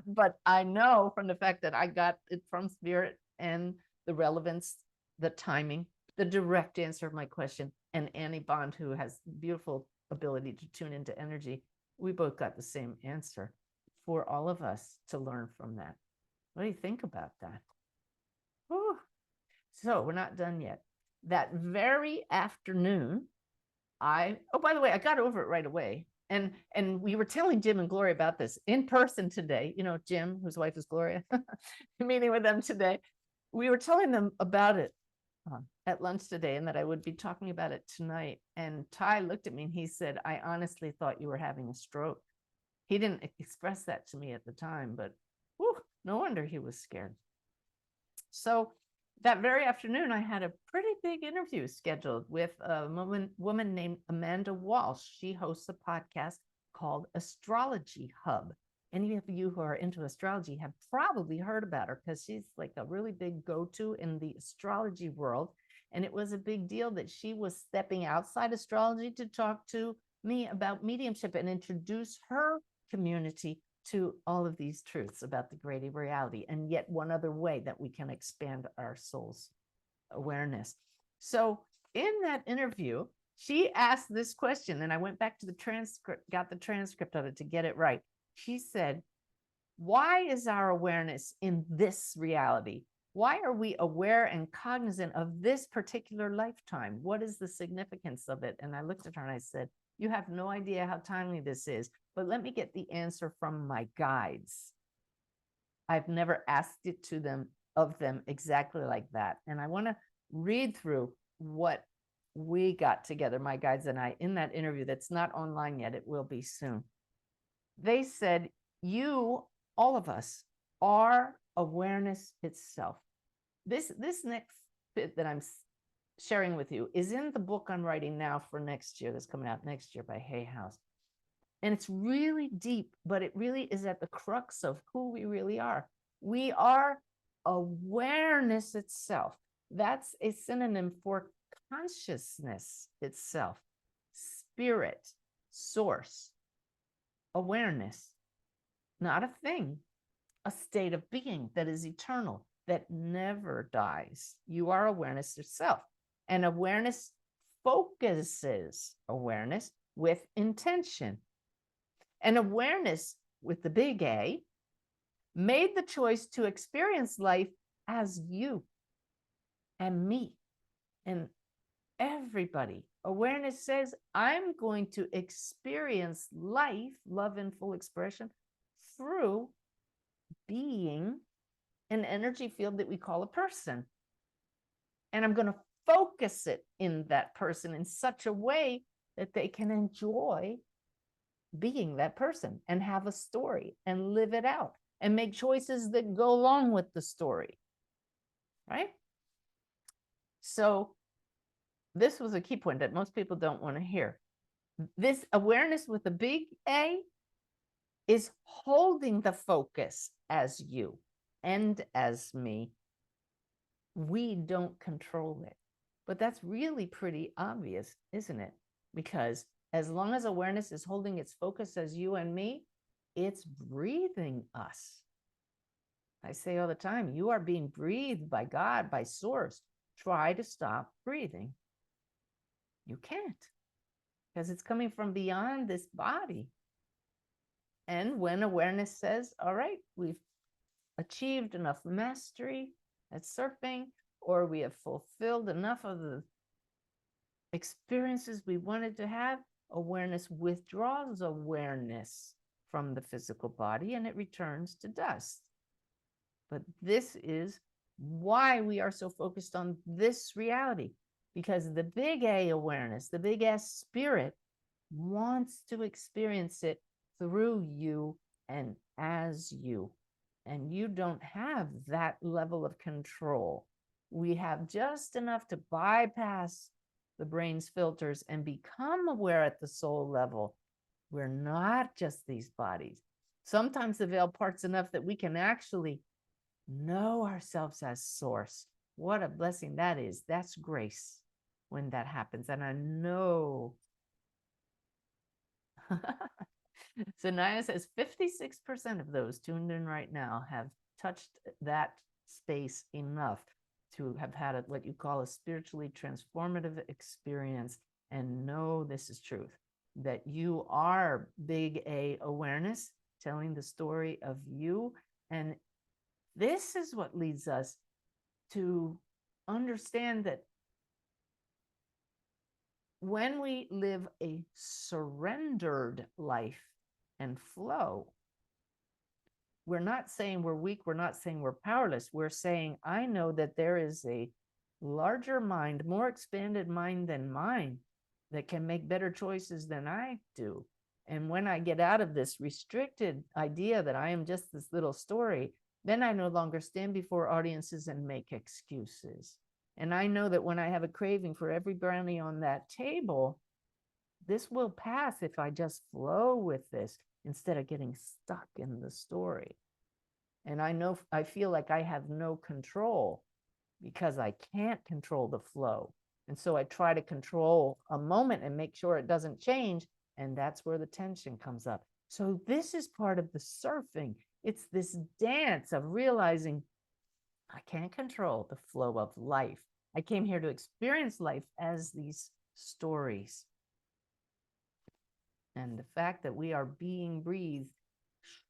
But I know from the fact that I got it from Spirit and the relevance, the timing, the direct answer of my question, and Annie Bond, who has beautiful ability to tune into energy, we both got the same answer for all of us to learn from that. What do you think about that? Whew. So we're not done yet. That very afternoon, by the way, I got over it right away. And we were telling Jim and Gloria about this in person today. Jim, whose wife is Gloria, meeting with them today. We were telling them about it at lunch today, and that I would be talking about it tonight. And Ty looked at me and he said, I honestly thought you were having a stroke. He didn't express that to me at the time, but no wonder he was scared. So that very afternoon, I had a pretty big interview scheduled with a woman named Amanda Walsh. She hosts a podcast called Astrology Hub. Any of you who are into astrology have probably heard about her because she's like a really big go-to in the astrology world. And it was a big deal that she was stepping outside astrology to talk to me about mediumship and introduce her community to all of these truths about the great reality, and yet one other way that we can expand our soul's awareness. So in that interview, she asked this question, and I went back to the transcript, got the transcript of it to get it right. She said, why is our awareness in this reality? Why are we aware and cognizant of this particular lifetime? What is the significance of it? And I looked at her and I said, you have no idea how timely this is, but let me get the answer from my guides. I've never asked it to them, of them exactly like that. And I want to read through what we got together, my guides and I, in that interview that's not online yet. It will be soon. They said, you, all of us, are awareness itself. This next bit that I'm sharing with you is in the book I'm writing now for next year, that's coming out next year by Hay House. And it's really deep, but it really is at the crux of who we really are. We are awareness itself. That's a synonym for consciousness itself, spirit, source, awareness, not a thing, a state of being that is eternal, that never dies. You are awareness itself. And awareness focuses awareness with intention. And awareness with the big A made the choice to experience life as you and me and everybody. Awareness says, I'm going to experience life, love in full expression, through being an energy field that we call a person. And I'm going to focus it in that person in such a way that they can enjoy being that person and have a story and live it out and make choices that go along with the story, right? So this was a key point that most people don't want to hear. This awareness with a big A is holding the focus as you and as me. We don't control it. But that's really pretty obvious, isn't it? Because as long as awareness is holding its focus as you and me, it's breathing us. I say all the time, you are being breathed by God, by source. Try to stop breathing. You can't, because it's coming from beyond this body. And when awareness says, all right, we've achieved enough mastery at surfing, or we have fulfilled enough of the experiences we wanted to have, awareness withdraws awareness from the physical body and it returns to dust. But this is why we are so focused on this reality, because the big A awareness, the big S spirit, wants to experience it through you and as you. And you don't have that level of control. We have just enough to bypass the brain's filters and become aware at the soul level. We're not just these bodies. Sometimes the veil parts enough that we can actually know ourselves as source. What a blessing that is. That's grace when that happens. And I know. Sanaya says 56% of those tuned in right now have touched that space enough to have had what you call a spiritually transformative experience and know this is truth, that you are big A awareness, telling the story of you. And this is what leads us to understand that when we live a surrendered life and flow, we're not saying we're weak, we're not saying we're powerless. We're saying, I know that there is a larger mind, more expanded mind than mine, that can make better choices than I do. And when I get out of this restricted idea that I am just this little story, Then I no longer stand before audiences and make excuses. And I know that when I have a craving for every brownie on that table, this will pass if I just flow with this instead of getting stuck in the story. And I feel like I have no control because I can't control the flow. And so I try to control a moment and make sure it doesn't change. And that's where the tension comes up. So this is part of the surfing. It's this dance of realizing I can't control the flow of life. I came here to experience life as these stories. And the fact that we are being breathed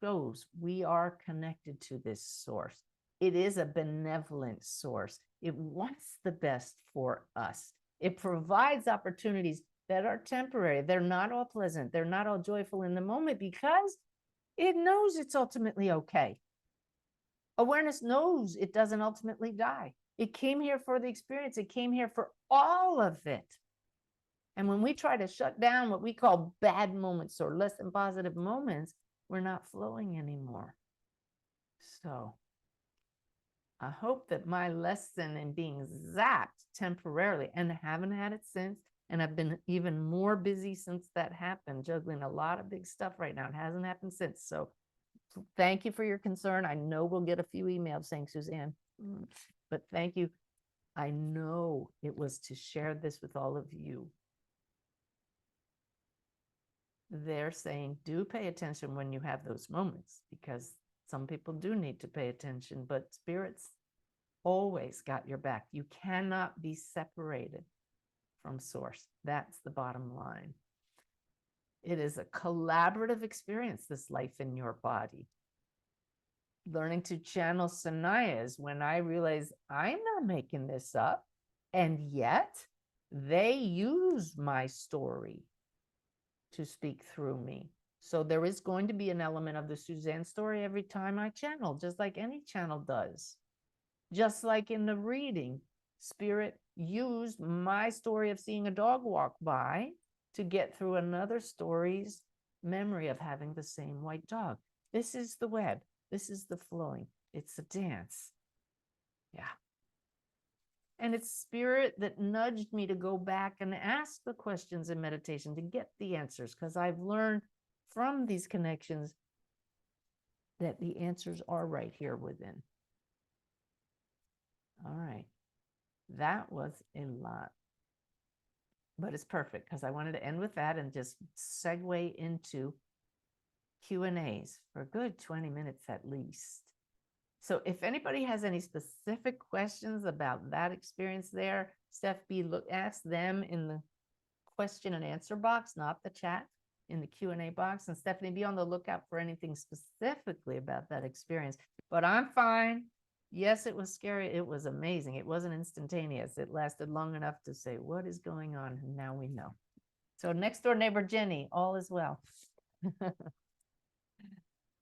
shows we are connected to this source. It is a benevolent source. It wants the best for us. It provides opportunities that are temporary. They're not all pleasant. They're not all joyful in the moment because it knows it's ultimately okay. Awareness knows it doesn't ultimately die. It came here for the experience. It came here for all of it. And when we try to shut down what we call bad moments or less than positive moments, we're not flowing anymore. So I hope that my lesson in being zapped temporarily, and I haven't had it since, and I've been even more busy since that happened, juggling a lot of big stuff right now. It hasn't happened since. So thank you for your concern. I know we'll get a few emails saying, Suzanne, but thank you. I know it was to share this with all of you. They're saying, do pay attention when you have those moments, because some people do need to pay attention, but spirits always got your back. You cannot be separated from source. That's the bottom line. It is a collaborative experience, this life in your body. Learning to channel Sanaya is when I realize I'm not making this up, and yet they use my story to speak through me. So there is going to be an element of the Suzanne story every time I channel, just like any channel does. Just like in the reading, Spirit used my story of seeing a dog walk by to get through another story's memory of having the same white dog. This is the web. This is the flowing. It's a dance. Yeah. And it's Spirit that nudged me to go back and ask the questions in meditation to get the answers, because I've learned from these connections that the answers are right here within. All right. That was a lot, but it's perfect because I wanted to end with that and just segue into Q&As for a good 20 minutes at least. So if anybody has any specific questions about that experience there, Steph B, ask them in the question and answer box, not the chat, in the Q&A box. And Stephanie, be on the lookout for anything specifically about that experience. But I'm fine. Yes, it was scary. It was amazing. It wasn't instantaneous. It lasted long enough to say, what is going on? And now we know. So next door neighbor, Jenny, all is well.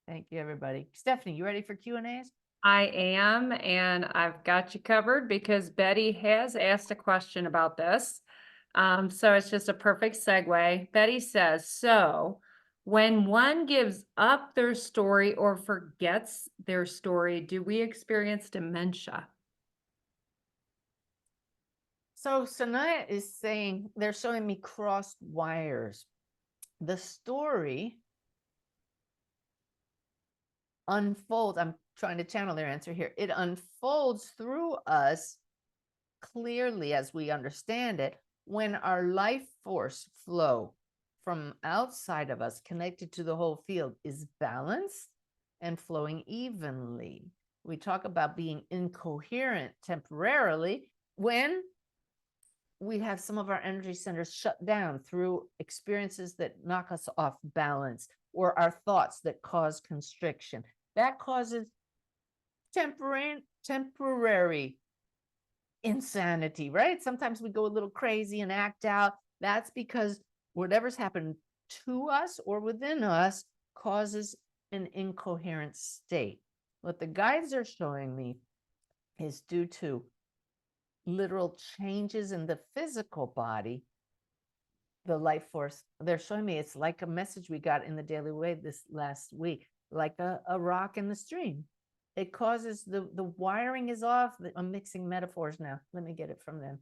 Thank you, everybody. Stephanie, you ready for Q&As? I am, and I've got you covered because Betty has asked a question about this. So it's just a perfect segue. Betty says, so when one gives up their story or forgets their story, do we experience dementia? So Sanaya is saying, they're showing me crossed wires. The story unfolds. I'm trying to channel their answer here. It unfolds through us clearly as we understand it when our life force flow from outside of us connected to the whole field is balanced and flowing evenly. We talk about being incoherent temporarily when we have some of our energy centers shut down through experiences that knock us off balance, or our thoughts that cause constriction. That causes temporary insanity, right? Sometimes we go a little crazy and act out. That's because whatever's happened to us or within us causes an incoherent state. What the guides are showing me is due to literal changes in the physical body, the life force. They're showing me it's like a message we got in the Daily Way this last week, like a rock in the stream. it causes the wiring is off. I'm mixing metaphors now. Let me get it from them.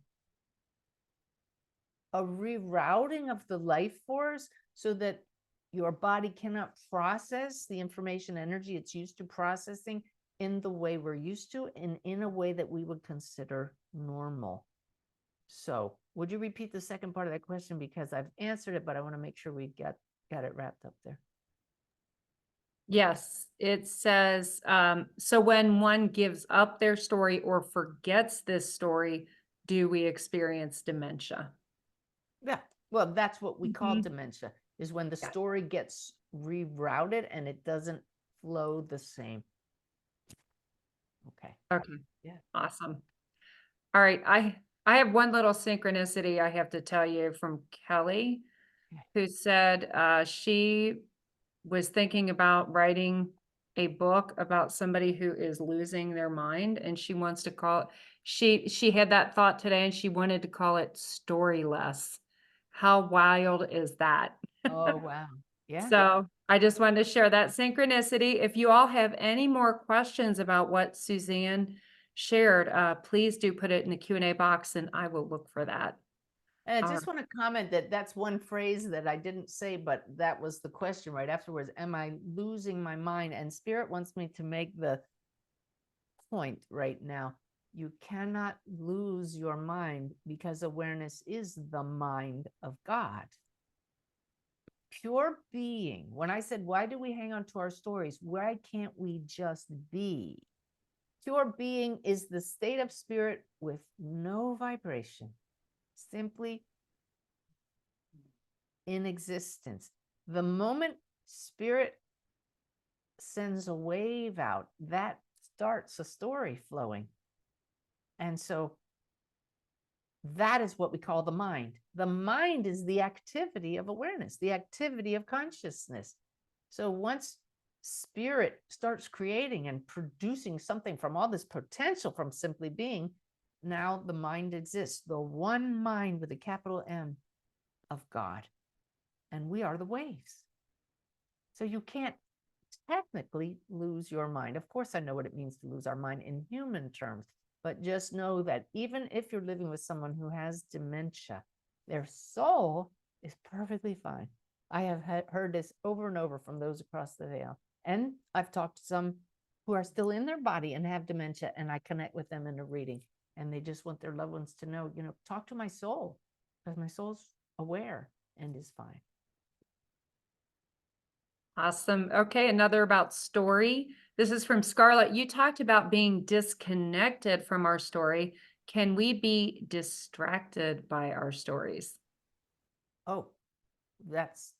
A rerouting of the life force so that your body cannot process the information energy it's used to processing in the way we're used to and in a way that we would consider normal. So would you repeat the second part of that question? Because I've answered it, but I want to make sure we got it wrapped up there. Yes, it says, so when one gives up their story or forgets this story, do we experience dementia? Yeah, well, that's what we call Mhm. dementia, is when the Yeah. story gets rerouted and it doesn't flow the same. Okay. Okay. Yeah. Awesome. All right. I have one little synchronicity I have to tell you from Kelly, Okay. who said she was thinking about writing a book about somebody who is losing their mind, and she wants to call it, she had that thought today and she wanted to call it Storyless. How wild is that? Oh, wow. Yeah. So I just wanted to share that synchronicity. If you all have any more questions about what Suzanne shared, please do put it in the Q&A box and I will look for that. And I All just right. want to comment that that's one phrase that I didn't say, but that was the question right afterwards. Am I losing my mind? And Spirit wants me to make the point right now. You cannot lose your mind because awareness is the mind of God. Pure being. When I said, why do we hang on to our stories? Why can't we just be? Pure being is the state of spirit with no vibration, simply in existence. The moment spirit sends a wave out, that starts a story flowing. And so that is what we call the mind. The mind is the activity of awareness, the activity of consciousness. So once spirit starts creating and producing something from all this potential from simply being, now the mind exists, the one mind with a capital M of God. And we are the waves. So you can't technically lose your mind. Of course, I know what it means to lose our mind in human terms, but just know that even if you're living with someone who has dementia, their soul is perfectly fine. I have heard this over and over from those across the veil. And I've talked to some who are still in their body and have dementia, and I connect with them in a reading. And they just want their loved ones to know, talk to my soul, because my soul's aware and is fine. Awesome. Okay, another about story. This is from Scarlett. You talked about being disconnected from our story. Can we be distracted by our stories? Oh, that's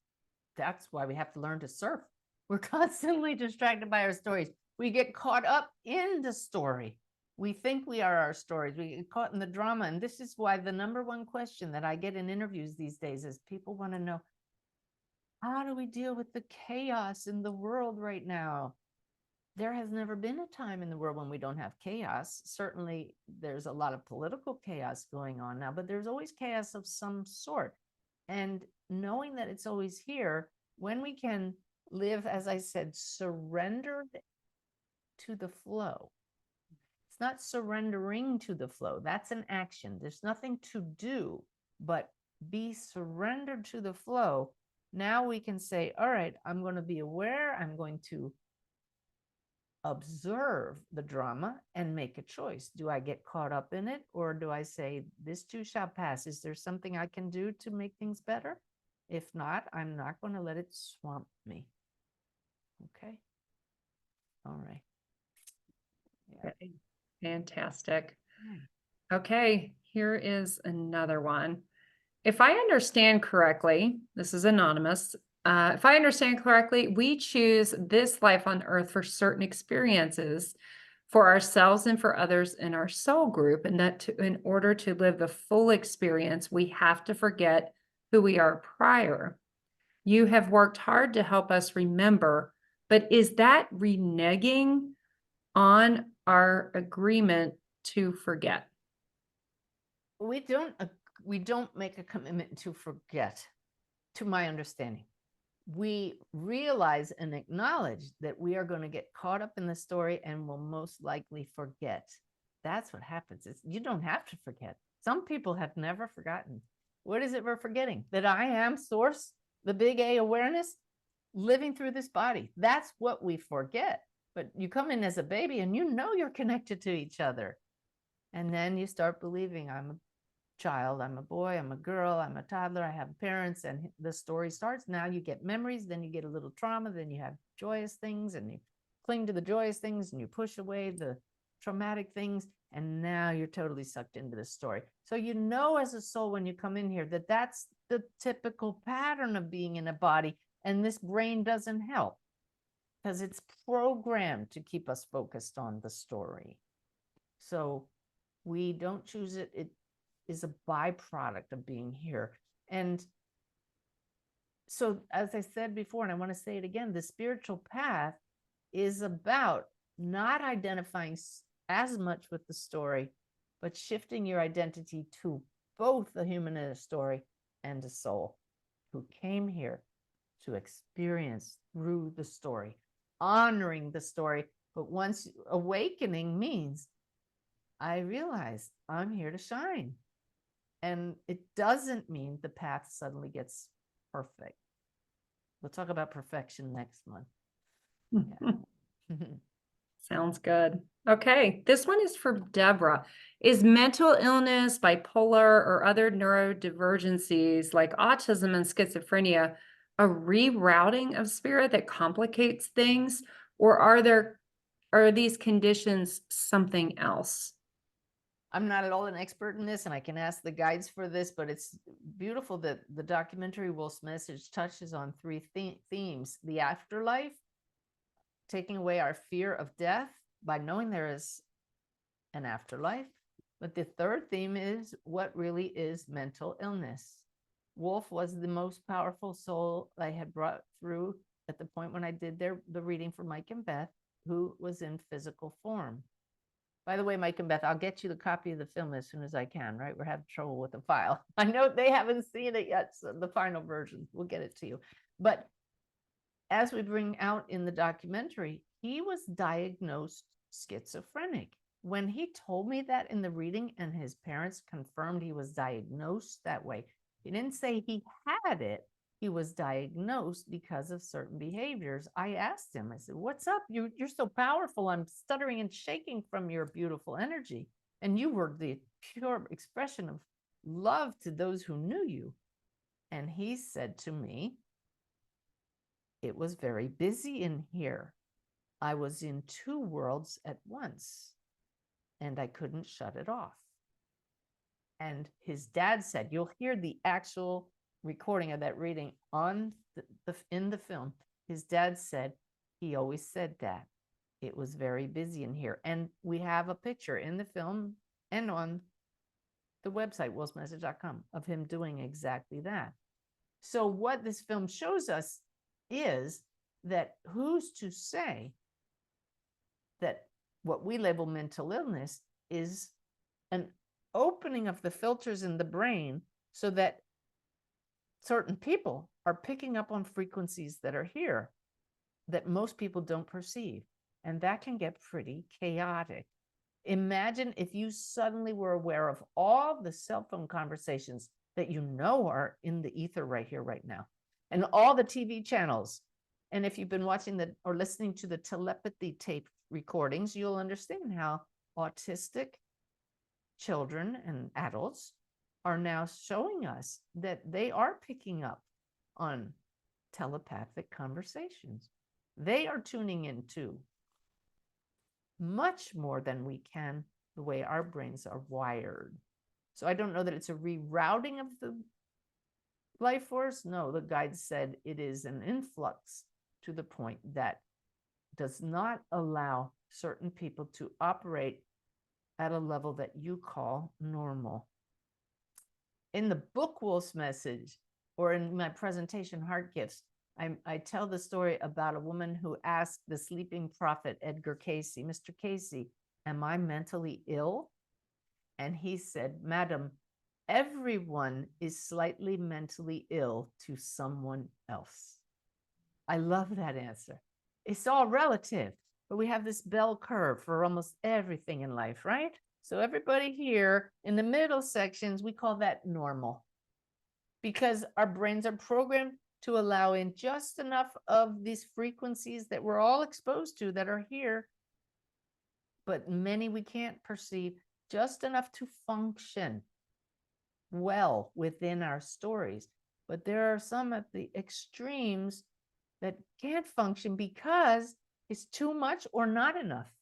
why we have to learn to surf. We're constantly distracted by our stories. We get caught up in the story. We think we are our stories. We get caught in the drama. And this is why the number one question that I get in interviews these days is people want to know, how do we deal with the chaos in the world right now? There has never been a time in the world when we don't have chaos. Certainly, there's a lot of political chaos going on now, but there's always chaos of some sort. And knowing that it's always here, when we can live, as I said, surrendered to the flow. It's not surrendering to the flow. That's an action. There's nothing to do, but be surrendered to the flow. Now we can say, all right, I'm going to be aware. I'm going to observe the drama and make a choice. Do I get caught up in it, or do I say, this too shall pass? Is there something I can do to make things better? If not, I'm not going to let it swamp me. Okay. All right. Yeah. Okay, fantastic. Yeah. Okay, here is another one. If I understand correctly, this is anonymous. If I understand correctly, we choose this life on earth for certain experiences for ourselves and for others in our soul group. And that in order to live the full experience, we have to forget who we are prior. You have worked hard to help us remember, but is that reneging on our agreement to forget? We don't make a commitment to forget, to my understanding. we realize and acknowledge that we are going to get caught up in the story and will most likely forget. That's what happens. You don't have to forget. Some people have never forgotten. What is it we're forgetting? That I am source, the big A awareness, living through this body. That's what we forget. But you come in as a baby and you know you're connected to each other. And then you start believing I'm a child, I'm a boy, I'm a girl, I'm a toddler, I have parents, and the story starts. Now you get memories, then you get a little trauma, then you have joyous things, and you cling to the joyous things and you push away the traumatic things, and now you're totally sucked into the story. So you know as a soul when you come in here that that's the typical pattern of being in a body, and this brain doesn't help because it's programmed to keep us focused on the story. So we don't choose it. It is a byproduct of being here. And so, as I said before, and I want to say it again, the spiritual path is about not identifying as much with the story, but shifting your identity to both a human in a story and a soul who came here to experience through the story, honoring the story. But once awakening means I realize I'm here to shine. And it doesn't mean the path suddenly gets perfect. We'll talk about perfection next month. Yeah. Sounds good. Okay, this one is for Deborah. Is mental illness, bipolar, or other neurodivergencies like autism and schizophrenia a rerouting of spirit that complicates things, or are these conditions something else? I'm not at all an expert in this, and I can ask the guides for this, but it's beautiful that the documentary Wolf's Message touches on three themes: the afterlife, taking away our fear of death by knowing there is an afterlife. But the third theme is what really is mental illness. Wolf was the most powerful soul I had brought through at the point when I did the reading for Mike and Beth, who was in physical form. By the way, Mike and Beth, I'll get you the copy of the film as soon as I can, right? We're having trouble with the file. I know they haven't seen it yet, so the final version, we'll get it to you. But as we bring out in the documentary, he was diagnosed schizophrenic. When he told me that in the reading and his parents confirmed he was diagnosed that way, he didn't say he had it. He was diagnosed because of certain behaviors. I asked him, I said, what's up? You're so powerful. I'm stuttering and shaking from your beautiful energy. And you were the pure expression of love to those who knew you. And he said to me, it was very busy in here. I was in two worlds at once, and I couldn't shut it off. And his dad said, you'll hear the actual recording of that reading on in the film. His dad said he always said that it was very busy in here, and we have a picture in the film and on the website willsmessage.com of him doing exactly that. So what this film shows us is that who's to say that what we label mental illness is an opening of the filters in the brain so that certain people are picking up on frequencies that are here that most people don't perceive. And that can get pretty chaotic. Imagine if you suddenly were aware of all the cell phone conversations that you know are in the ether right here, right now, and all the TV channels. And if you've been watching or listening to the telepathy tape recordings, you'll understand how autistic children and adults are now showing us that they are picking up on telepathic conversations. They are tuning into much more than we can, the way our brains are wired. So I don't know that it's a rerouting of the life force. No, the guide said it is an influx to the point that does not allow certain people to operate at a level that you call normal. In the book Wolf's Message, or in my presentation Heart Gifts, I tell the story about a woman who asked the sleeping prophet Edgar Cayce, Mr. Cayce, am I mentally ill? And he said, Madam, everyone is slightly mentally ill to someone else. I love that answer. It's all relative, but we have this bell curve for almost everything in life, right? So everybody here in the middle sections, we call that normal, because our brains are programmed to allow in just enough of these frequencies that we're all exposed to that are here, but many we can't perceive, just enough to function well within our stories. But there are some at the extremes that can't function because it's too much or not enough.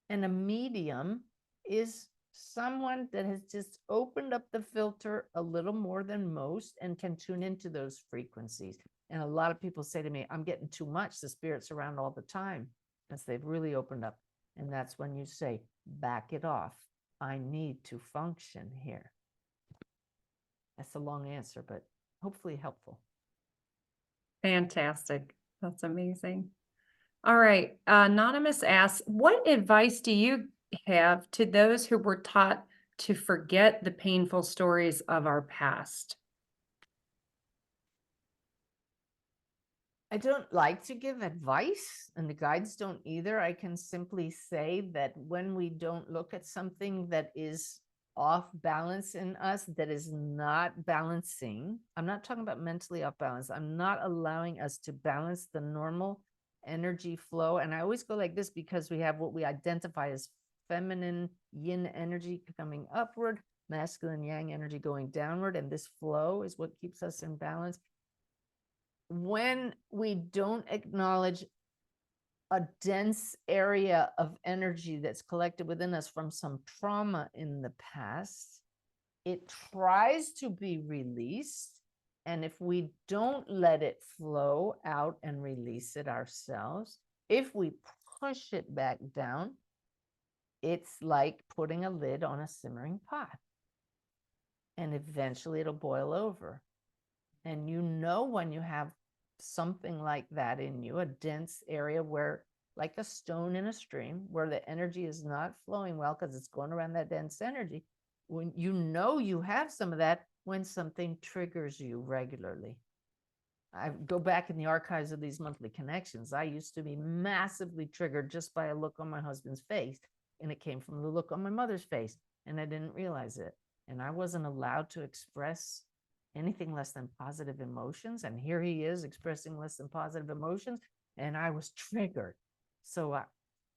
And a medium is someone that has just opened up the filter a little more than most and can tune into those frequencies. And a lot of people say to me, I'm getting too much. The spirit's around all the time, because they've really opened up. And that's when you say, back it off. I need to function here. That's a long answer, but hopefully helpful. Fantastic. That's amazing. All right. Anonymous asks, what advice do you have to those who were taught to forget the painful stories of our past? I don't like to give advice, and the guides don't either. I can simply say that when we don't look at something that is off balance in us, that is not balancing, I'm not talking about mentally off balance, I'm not allowing us to balance the normal energy flow. And I always go like this because we have what we identify as feminine yin energy coming upward, masculine yang energy going downward, and this flow is what keeps us in balance. When we don't acknowledge a dense area of energy that's collected within us from some trauma in the past, it tries to be released. And if we don't let it flow out and release it ourselves, if we push it back down, it's like putting a lid on a simmering pot. And eventually it'll boil over. And you know when you have something like that in you, a dense area where, like a stone in a stream, where the energy is not flowing well because it's going around that dense energy, when you know you have some of that, when something triggers you regularly. I go back in the archives of these monthly connections. I used to be massively triggered just by a look on my husband's face, and it came from the look on my mother's face, and I didn't realize it. And I wasn't allowed to express anything less than positive emotions. And here he is expressing less than positive emotions, and I was triggered. So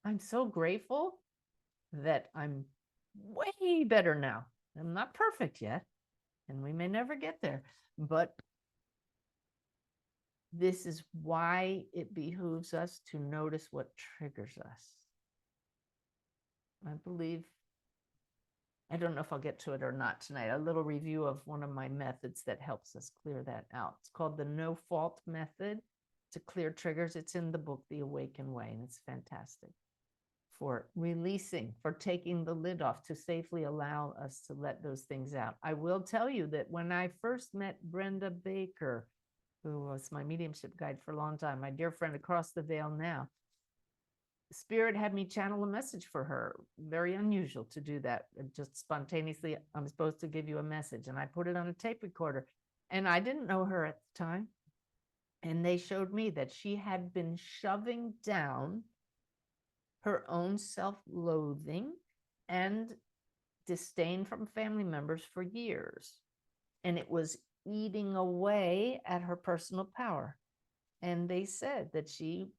I'm so grateful that I'm way better now. I'm not perfect yet, and we may never get there, but this is why it behooves us to notice what triggers us. I believe, I don't know if I'll get to it or not tonight, a little review of one of my methods that helps us clear that out. It's called the no fault method to clear triggers. It's in the book, The Awakened Way, and it's fantastic for releasing, for taking the lid off to safely allow us to let those things out. I will tell you that when I first met Brenda Baker, who was my mediumship guide for a long time, my dear friend across the veil now, Spirit had me channel a message for her. Very unusual to do that. Just spontaneously, I'm supposed to give you a message. And I put it on a tape recorder. And I didn't know her at the time. And they showed me that she had been shoving down her own self-loathing and disdain from family members for years. And it was eating away at her personal power. And they said that she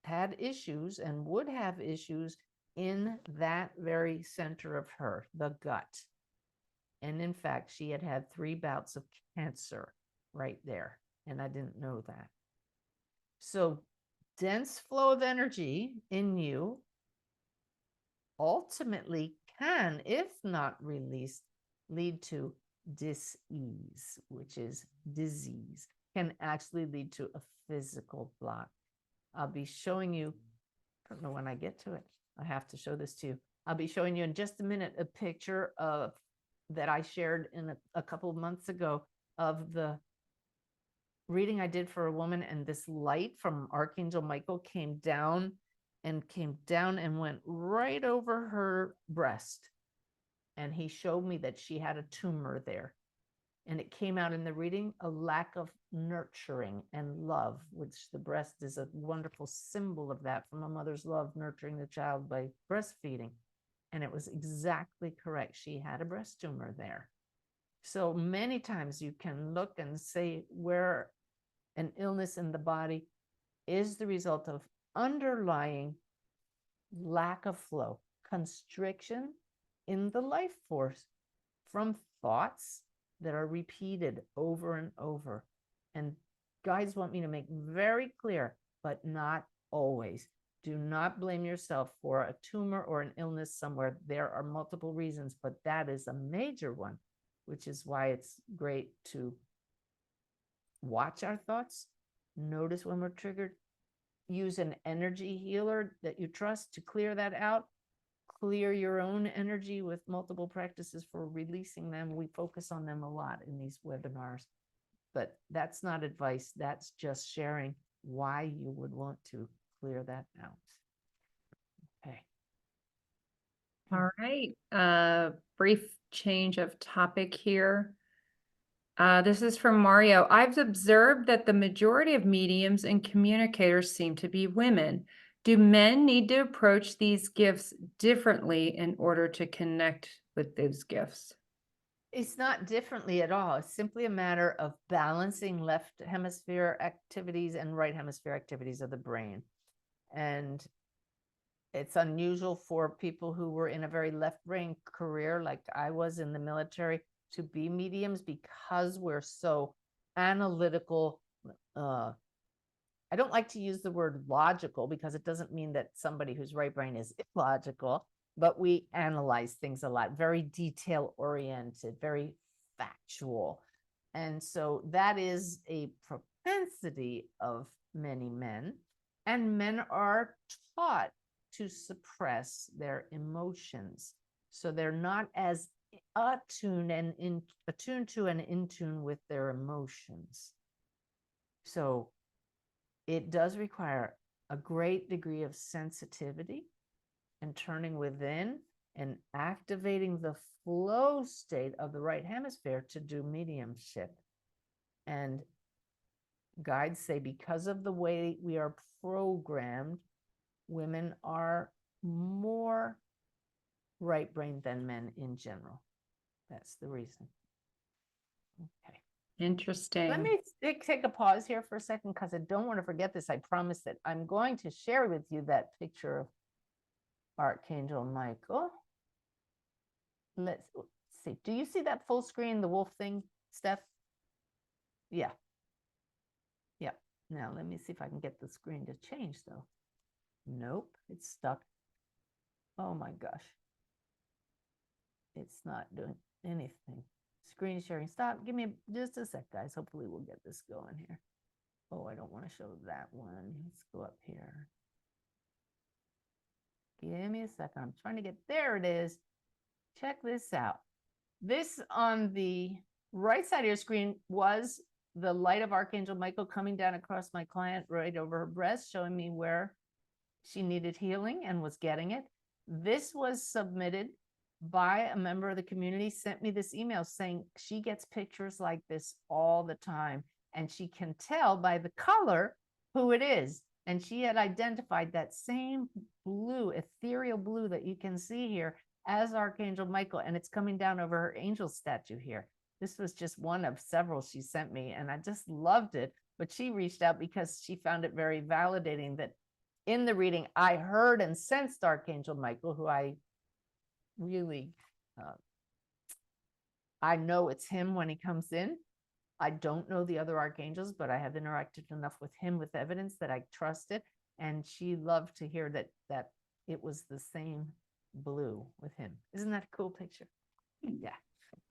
had issues and would have issues in that very center of her, the gut. And in fact, she had had 3 bouts of cancer right there. And I didn't know that. So dense flow of energy in you ultimately can, if not released, lead to dis-ease, which is disease, can actually lead to a physical block. I'll be showing you, I don't know when I get to it. I have to show this to you. I'll be showing you in just a minute a picture of that I shared in a couple of months ago of the reading I did for a woman, and this light from Archangel Michael came down and went right over her breast. And he showed me that she had a tumor there. And it came out in the reading, a lack of nurturing and love, which the breast is a wonderful symbol of that, from a mother's love nurturing the child by breastfeeding. And it was exactly correct. She had a breast tumor there. So many times you can look and say where an illness in the body is the result of underlying lack of flow, constriction in the life force from thoughts that are repeated over and over. And guides want me to make very clear, but not always. Do not blame yourself for a tumor or an illness somewhere. There are multiple reasons, but that is a major one, which is why it's great to watch our thoughts, notice when we're triggered, use an energy healer that you trust to clear that out. Clear your own energy with multiple practices for releasing them. We focus on them a lot in these webinars, but that's not advice. That's just sharing why you would want to clear that out. Okay. All right. Brief change of topic here. This is from Mario. I've observed that the majority of mediums and communicators seem to be women. Do men need to approach these gifts differently in order to connect with those gifts? It's not differently at all. It's simply a matter of balancing left hemisphere activities and right hemisphere activities of the brain. And it's unusual for people who were in a very left brain career, like I was in the military, to be mediums, because we're so analytical. I don't like to use the word logical, because it doesn't mean that somebody who's right brain is illogical, but we analyze things a lot, very detail oriented, very factual. And so that is a propensity of many men, and men are taught to suppress their emotions. So they're not as attuned to and in tune with their emotions. So it does require a great degree of sensitivity and turning within and activating the flow state of the right hemisphere to do mediumship. And guides say, because of the way we are programmed, women are more right brain than men in general. That's the reason. Okay. Interesting. Let me take a pause here for a second, because I don't want to forget this. I promise that I'm going to share with you that picture of Archangel Michael. Let's see. Do you see that full screen, the wolf thing, Steph? Yeah. Yeah. Now let me see if I can get the screen to change though. Nope, it's stuck. Oh my gosh. It's not doing anything. Screen sharing, stop. Give me just a sec, guys. Hopefully we'll get this going here. Oh, I don't want to show that one. Let's go up here. Give me a second. I'm trying to get, there it is. Check this out. This on the right side of your screen was the light of Archangel Michael coming down across my client right over her breast, showing me where she needed healing and was getting it. This was submitted by a member of the community, sent me this email saying she gets pictures like this all the time, and she can tell by the color who it is. And she had identified that same blue, ethereal blue that you can see here as Archangel Michael, and it's coming down over her angel statue here. This was just one of several she sent me, and I just loved it. But she reached out because she found it very validating that in the reading, I heard and sensed Archangel Michael, who I really, I know it's him when he comes in. I don't know the other archangels, but I have interacted enough with him with evidence that I trust it. And she loved to hear that it was the same blue with him. Isn't that a cool picture? Yeah.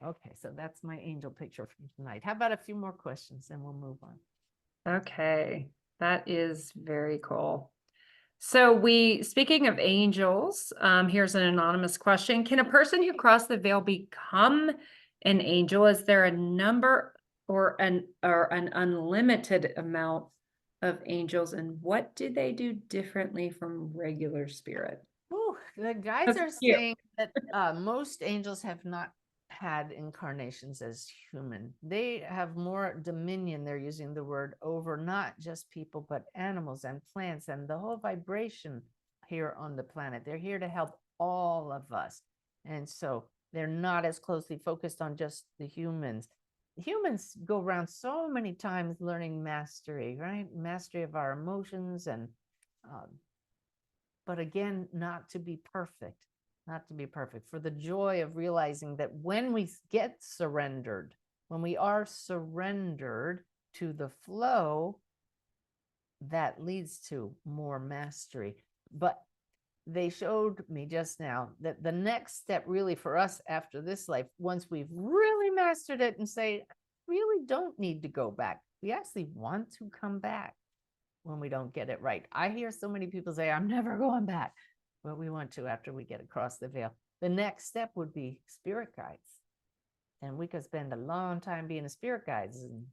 Okay, so that's my angel picture from tonight. How about a few more questions and we'll move on? Okay, that is very cool. So speaking of angels, here's an anonymous question. Can a person who crossed the veil become an angel? Is there a number or an unlimited amount of angels, and what do they do differently from regular spirit? Ooh, the guides are saying that most angels have not had incarnations as human. They have more dominion, they're using the word, over not just people, but animals and plants and the whole vibration here on the planet. They're here to help all of us. And so they're not as closely focused on just the humans. Humans go around so many times learning mastery, right? Mastery of our emotions but again, not to be perfect, not to be perfect, for the joy of realizing that when we get surrendered, when we are surrendered to the flow, that leads to more mastery. But they showed me just now that the next step really for us after this life, once we've really mastered it and say, I really don't need to go back. We actually want to come back when we don't get it right. I hear so many people say, I'm never going back, but we want to after we get across the veil. The next step would be spirit guides. And we could spend a long time being a spirit guides. And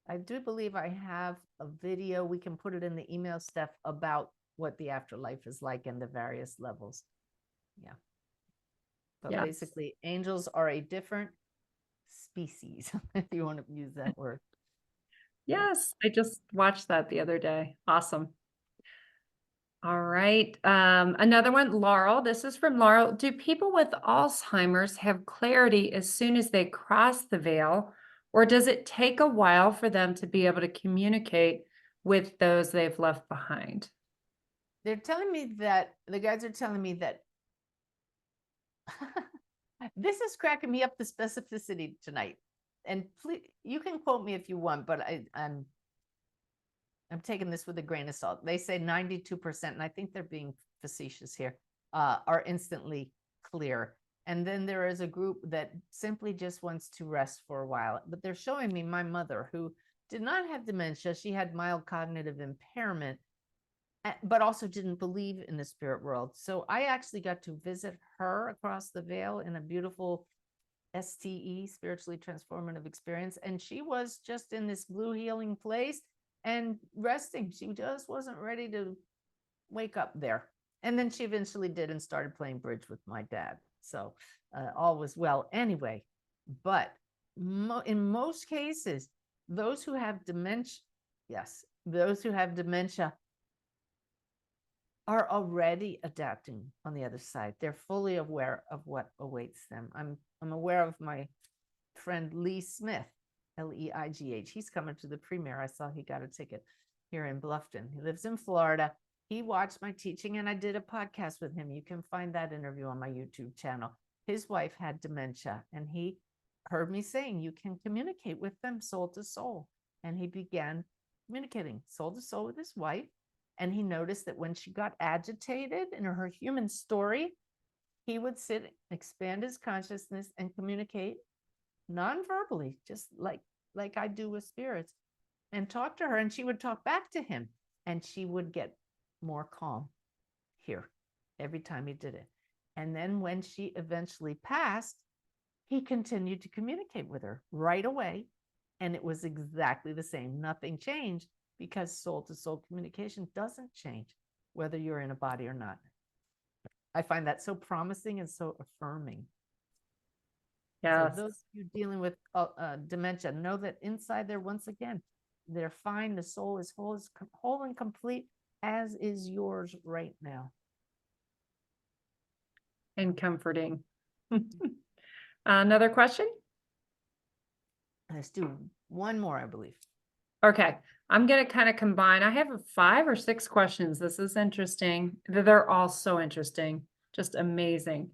I do believe I have a video, we can put it in the email stuff, about what the afterlife is like and the various levels. Yeah. But Yes. basically, angels are a different species, if you want to use that word. Yes, I just watched that the other day. Awesome. All right. Another one, Laurel. This is from Laurel. Do people with Alzheimer's have clarity as soon as they cross the veil, or does it take a while for them to be able to communicate with those they've left behind? They're telling me that, the guides are telling me that this is cracking me up, the specificity tonight. And please, you can quote me if you want, but I'm taking this with a grain of salt. They say 92%, and I think they're being facetious here, are instantly clear. And then there is a group that simply just wants to rest for a while. But they're showing me my mother, who did not have dementia. She had mild cognitive impairment, but also didn't believe in the spirit world. So I actually got to visit her across the veil in a beautiful STE, spiritually transformative experience. And she was just in this blue healing place and resting. She just wasn't ready to wake up there. And then she eventually did and started playing bridge with my dad. So all was well anyway. But in most cases, those who have dementia, yes, those who have dementia are already adapting on the other side. They're fully aware of what awaits them. I'm aware of my friend Lee Smith, Leigh. He's coming to the premiere. I saw he got a ticket here in Bluffton. He lives in Florida. He watched my teaching and I did a podcast with him. You can find that interview on my YouTube channel. His wife had dementia and he heard me saying you can communicate with them soul to soul. And he began communicating soul to soul with his wife. And he noticed that when she got agitated in her human story, he would sit, expand his consciousness and communicate non-verbally, just like I do with spirits, and talk to her. And she would talk back to him and she would get more calm here every time he did it. And then when she eventually passed, he continued to communicate with her right away. And it was exactly the same. Nothing changed, because soul to soul communication doesn't change whether you're in a body or not. I find that so promising and so affirming. Yeah. So those of you dealing with dementia, know that inside there, once again, they're fine. The soul is whole and complete, as is yours right now. And comforting. Another question? Let's do one more, I believe. Okay, I'm going to kind of combine. I have 5 or 6 questions. This is interesting. They're all so interesting, just amazing.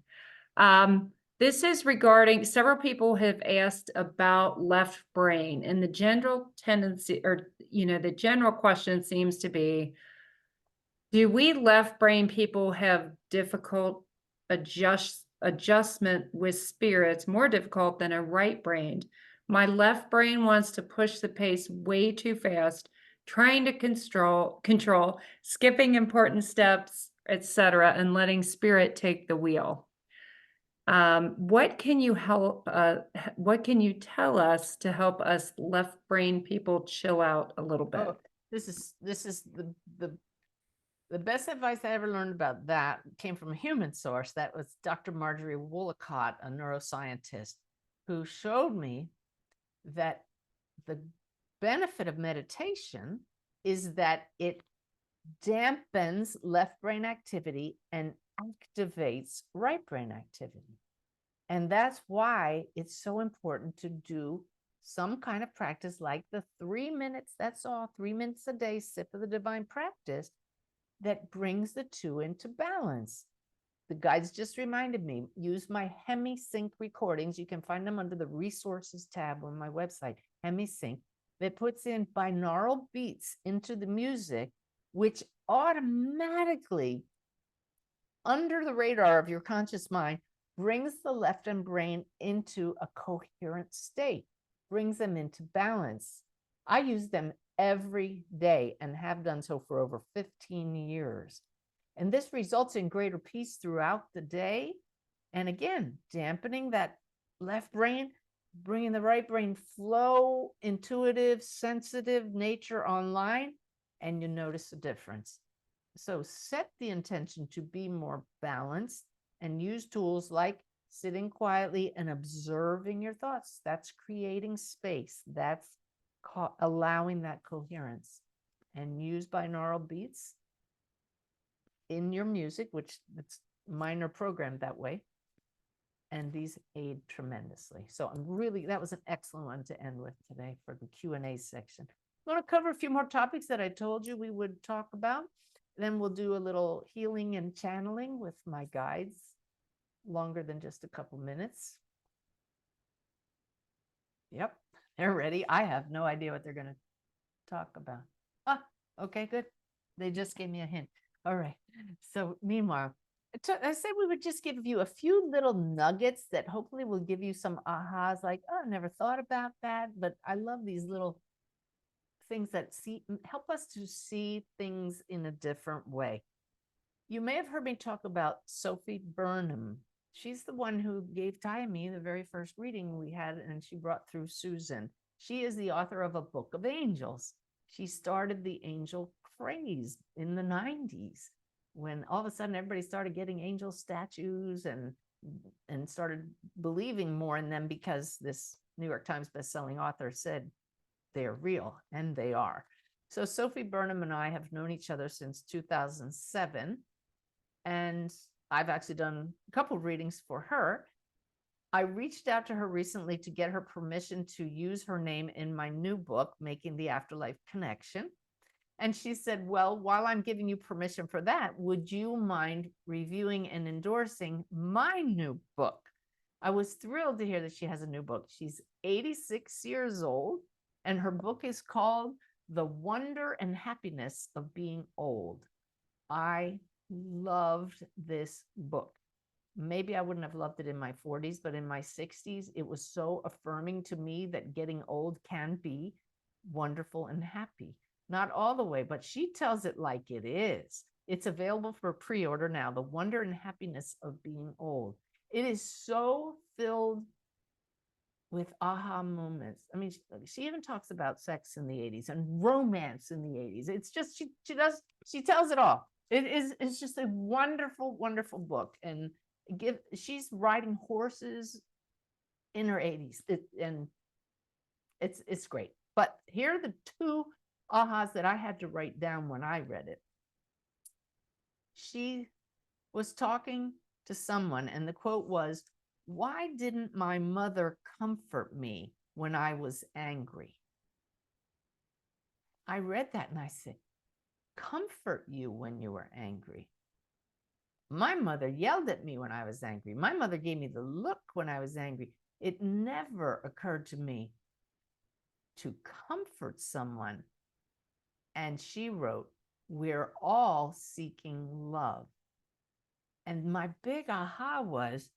This is regarding, several people have asked about left brain, and the general tendency, or, the general question seems to be, do we left brain people have difficult adjustment with spirits, more difficult than a right brained? My left brain wants to push the pace way too fast, trying to control, skipping important steps, etc., and letting spirit take the wheel. What can you what can you tell us to help us left brain people chill out a little bit? Oh, this is the The best advice I ever learned about that came from a human source. That was Dr. Marjorie Woolacott, a neuroscientist, who showed me that the benefit of meditation is that it dampens left brain activity and activates right brain activity. And that's why it's so important to do some kind of practice like the 3 minutes, that's all, 3 minutes a day, sip of the divine practice that brings the two into balance. The guides just reminded me, use my HemiSync recordings. You can find them under the resources tab on my website, HemiSync, that puts in binaural beats into the music, which automatically, under the radar of your conscious mind, brings the left and brain into a coherent state, brings them into balance. I use them every day and have done so for over 15 years. And this results in greater peace throughout the day. And again, dampening that left brain, bringing the right brain flow, intuitive, sensitive nature online, and you notice a difference. So set the intention to be more balanced and use tools like sitting quietly and observing your thoughts. That's creating space. That's allowing that coherence. And use binaural beats in your music, which it's minor programmed that way. And these aid tremendously. So I'm really, that was an excellent one to end with today for the Q&A section. I'm going to cover a few more topics that I told you we would talk about. Then we'll do a little healing and channeling with my guides, longer than just a couple minutes. Yep, they're ready. I have no idea what they're going to talk about. Ah, okay, good. They just gave me a hint. All right. So meanwhile, I said we would just give you a few little nuggets that hopefully will give you some ahas, like, oh, I never thought about that. But I love these little things that help us to see things in a different way. You may have heard me talk about Sophie Burnham. She's the one who gave Ty and me the very first reading we had, and she brought through Suzanne. She is the author of a book of angels. She started the angel craze in the 90s when all of a sudden everybody started getting angel statues and started believing more in them because this New York Times bestselling author said they're real, and they are. So Sophie Burnham and I have known each other since 2007, and I've actually done a couple of readings for her. I reached out to her recently to get her permission to use her name in my new book, Making the Afterlife Connection. And she said, well, while I'm giving you permission for that, would you mind reviewing and endorsing my new book? I was thrilled to hear that she has a new book. She's 86 years old, and her book is called The Wonder and Happiness of Being Old. I loved this book. Maybe I wouldn't have loved it in my 40s, but in my 60s, it was so affirming to me that getting old can be wonderful and happy. Not all the way, but she tells it like it is. It's available for pre-order now, The Wonder and Happiness of Being Old. It is so filled with aha moments. I mean, she even talks about sex in the 80s and romance in the 80s. It's just, she tells it all. It's just a wonderful, wonderful book. And she's riding horses in her 80s. And it's great. But here are the two ahas that I had to write down when I read it. She was talking to someone, and the quote was, "Why didn't my mother comfort me when I was angry?" I read that and I said, comfort you when you were angry? My mother yelled at me when I was angry. My mother gave me the look when I was angry. It never occurred to me to comfort someone. And she wrote, we're all seeking love. And my big aha was,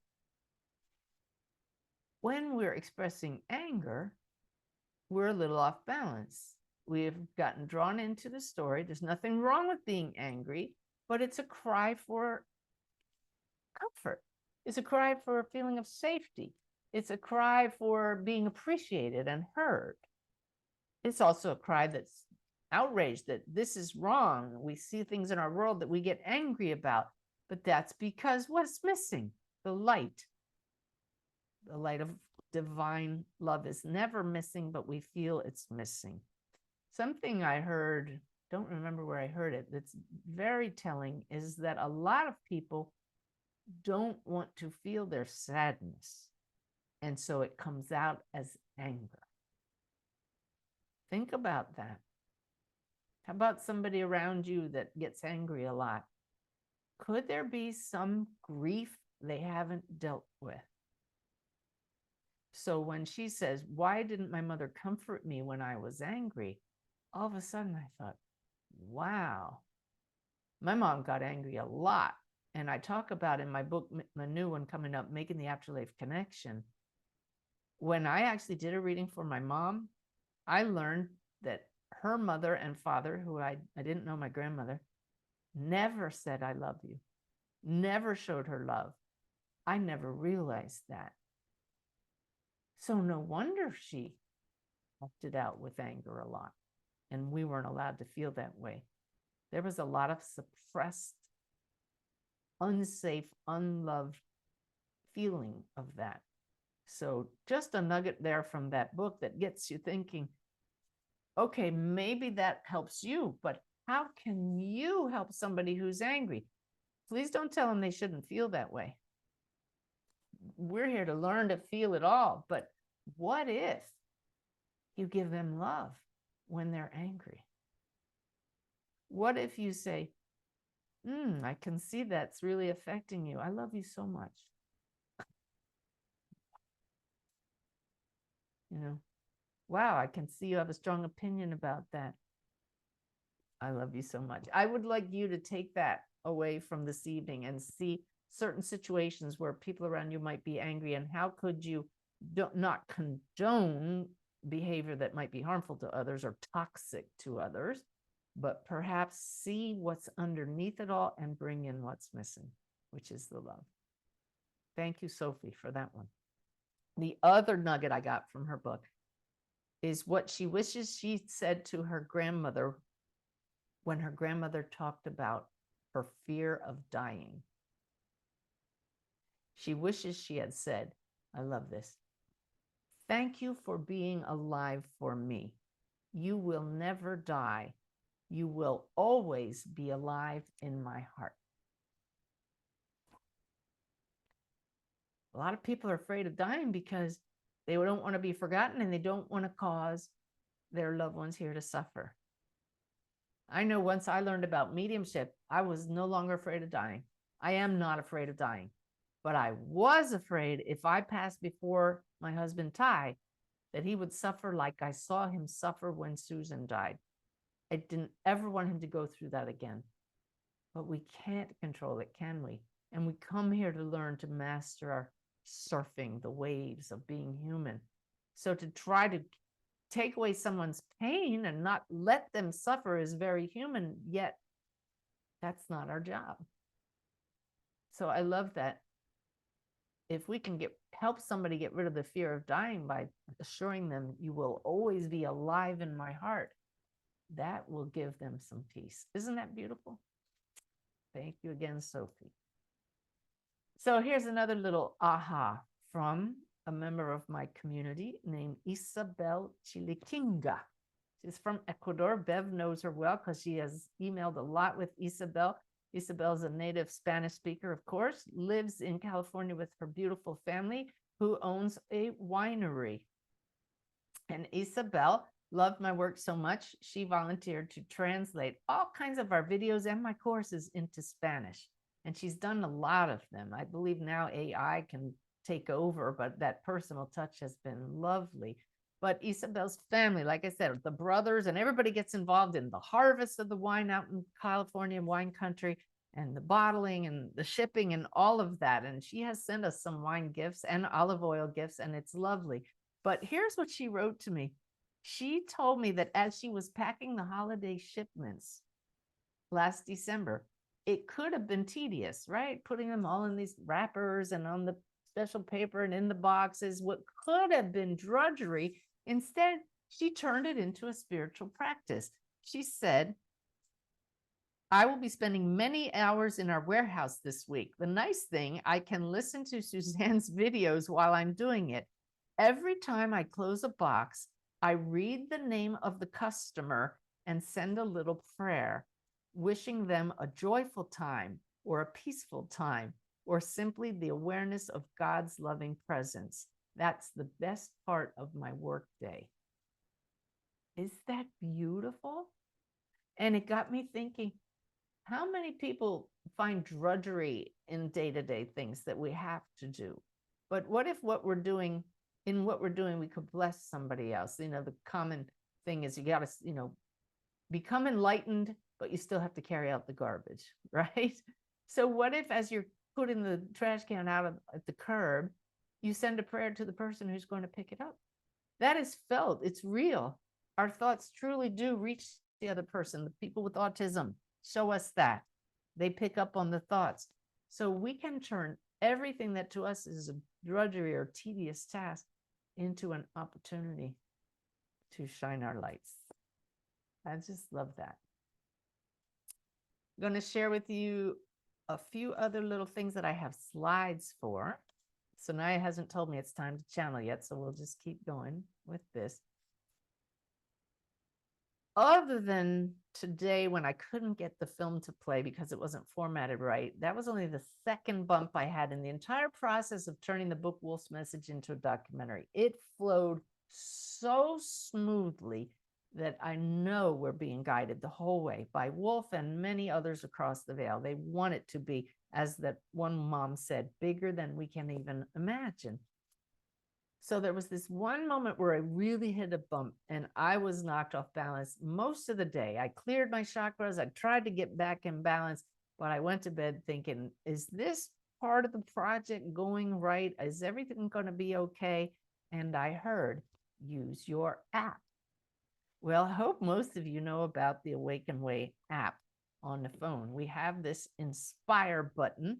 when we're expressing anger, we're a little off balance. We've gotten drawn into the story. There's nothing wrong with being angry, but it's a cry for comfort. It's a cry for a feeling of safety. It's a cry for being appreciated and heard. It's also a cry that's outraged that this is wrong. We see things in our world that we get angry about, but that's because what's missing? The light. The light of divine love is never missing, but we feel it's missing. Something I heard, don't remember where I heard it, that's very telling is that a lot of people don't want to feel their sadness. And so it comes out as anger. Think about that. How about somebody around you that gets angry a lot? Could there be some grief they haven't dealt with? So when she says, why didn't my mother comfort me when I was angry? All of a sudden I thought, wow, my mom got angry a lot. And I talk about in my book, the new one coming up, Making the Afterlife Connection. When I actually did a reading for my mom, I learned that her mother and father, who I didn't know my grandmother, never said, I love you, never showed her love. I never realized that. So no wonder she acted out with anger a lot. And we weren't allowed to feel that way. There was a lot of suppressed, unsafe, unloved feeling of that. So just a nugget there from that book that gets you thinking, okay, maybe that helps you, but how can you help somebody who's angry? Please don't tell them they shouldn't feel that way. We're here to learn to feel it all, but what if you give them love when they're angry? What if you say, I can see that's really affecting you. I love you so much. You know, wow, I can see you have a strong opinion about that. I love you so much. I would like you to take that away from this evening and see certain situations where people around you might be angry, and how could you not condone behavior that might be harmful to others or toxic to others, but perhaps see what's underneath it all and bring in what's missing, which is the love. Thank you, Sophie, for that one. The other nugget I got from her book is what she wishes she said to her grandmother when her grandmother talked about her fear of dying. She wishes she had said, I love this, thank you for being alive for me. You will never die. You will always be alive in my heart. A lot of people are afraid of dying because they don't want to be forgotten and they don't want to cause their loved ones here to suffer. I know once I learned about mediumship, I was no longer afraid of dying. I am not afraid of dying, but I was afraid if I passed before my husband Ty, that he would suffer like I saw him suffer when Suzanne died. I didn't ever want him to go through that again. But we can't control it, can we? And we come here to learn to master our surfing the waves of being human. So to try to take away someone's pain and not let them suffer is very human, yet that's not our job. So I love that. If we can help somebody get rid of the fear of dying by assuring them you will always be alive in my heart, that will give them some peace. Isn't that beautiful? Thank you again, Sophie. So here's another little aha from a member of my community named Isabel Chiliquinga. She's from Ecuador. Bev knows her well because she has emailed a lot with Isabel. Isabel's a native Spanish speaker, of course, lives in California with her beautiful family, who owns a winery. And Isabel loved my work so much, she volunteered to translate all kinds of our videos and my courses into Spanish. And she's done a lot of them. I believe now AI can take over, but that personal touch has been lovely. But Isabel's family, like I said, the brothers and everybody gets involved in the harvest of the wine out in California wine country, and the bottling and the shipping and all of that. And she has sent us some wine gifts and olive oil gifts, and it's lovely. But here's what she wrote to me. She told me that as she was packing the holiday shipments last December, it could have been tedious, right? Putting them all in these wrappers and on the special paper and in the boxes, what could have been drudgery. Instead, she turned it into a spiritual practice. She said, I will be spending many hours in our warehouse this week. The nice thing, I can listen to Suzanne's videos while I'm doing it. Every time I close a box, I read the name of the customer and send a little prayer, wishing them a joyful time or a peaceful time, or simply the awareness of God's loving presence. That's the best part of my workday. Is that beautiful? And it got me thinking, how many people find drudgery in day-to-day things that we have to do? But what if what we're doing, we could bless somebody else? You know, the common thing is you got to, become enlightened, but you still have to carry out the garbage, right? So what if as you're putting the trash can out at the curb, you send a prayer to the person who's going to pick it up? That is felt. It's real. Our thoughts truly do reach the other person. The people with autism show us that. They pick up on the thoughts. So we can turn everything that to us is a drudgery or tedious task into an opportunity to shine our lights. I just love that. I'm going to share with you a few other little things that I have slides for. Sanaya hasn't told me it's time to channel yet, so we'll just keep going with this. Other than today when I couldn't get the film to play because it wasn't formatted right, that was only the second bump I had in the entire process of turning the book Wolf's Message into a documentary. It flowed so smoothly that I know we're being guided the whole way by Wolf and many others across the veil. They want it to be, as that one mom said, bigger than we can even imagine. So there was this one moment where I really hit a bump and I was knocked off balance most of the day. I cleared my chakras. I tried to get back in balance, but I went to bed thinking, is this part of the project going right? Is everything going to be okay? And I heard, use your app. Well, I hope most of you know about the Awaken Way app on the phone. We have this Inspire button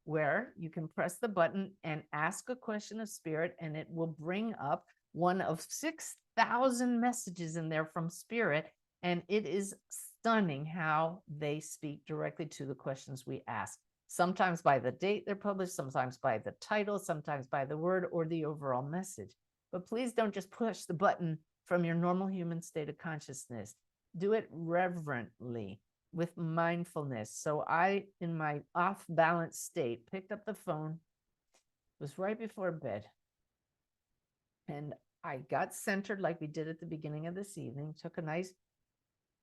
where you can press the button and ask a question of spirit, and it will bring up one of 6,000 messages in there from spirit. And it is stunning how they speak directly to the questions we ask. Sometimes by the date they're published, sometimes by the title, sometimes by the word or the overall message. But please don't just push the button from your normal human state of consciousness. Do it reverently, with mindfulness. So I, in my off-balance state, picked up the phone. It was right before bed. And I got centered like we did at the beginning of this evening, took a nice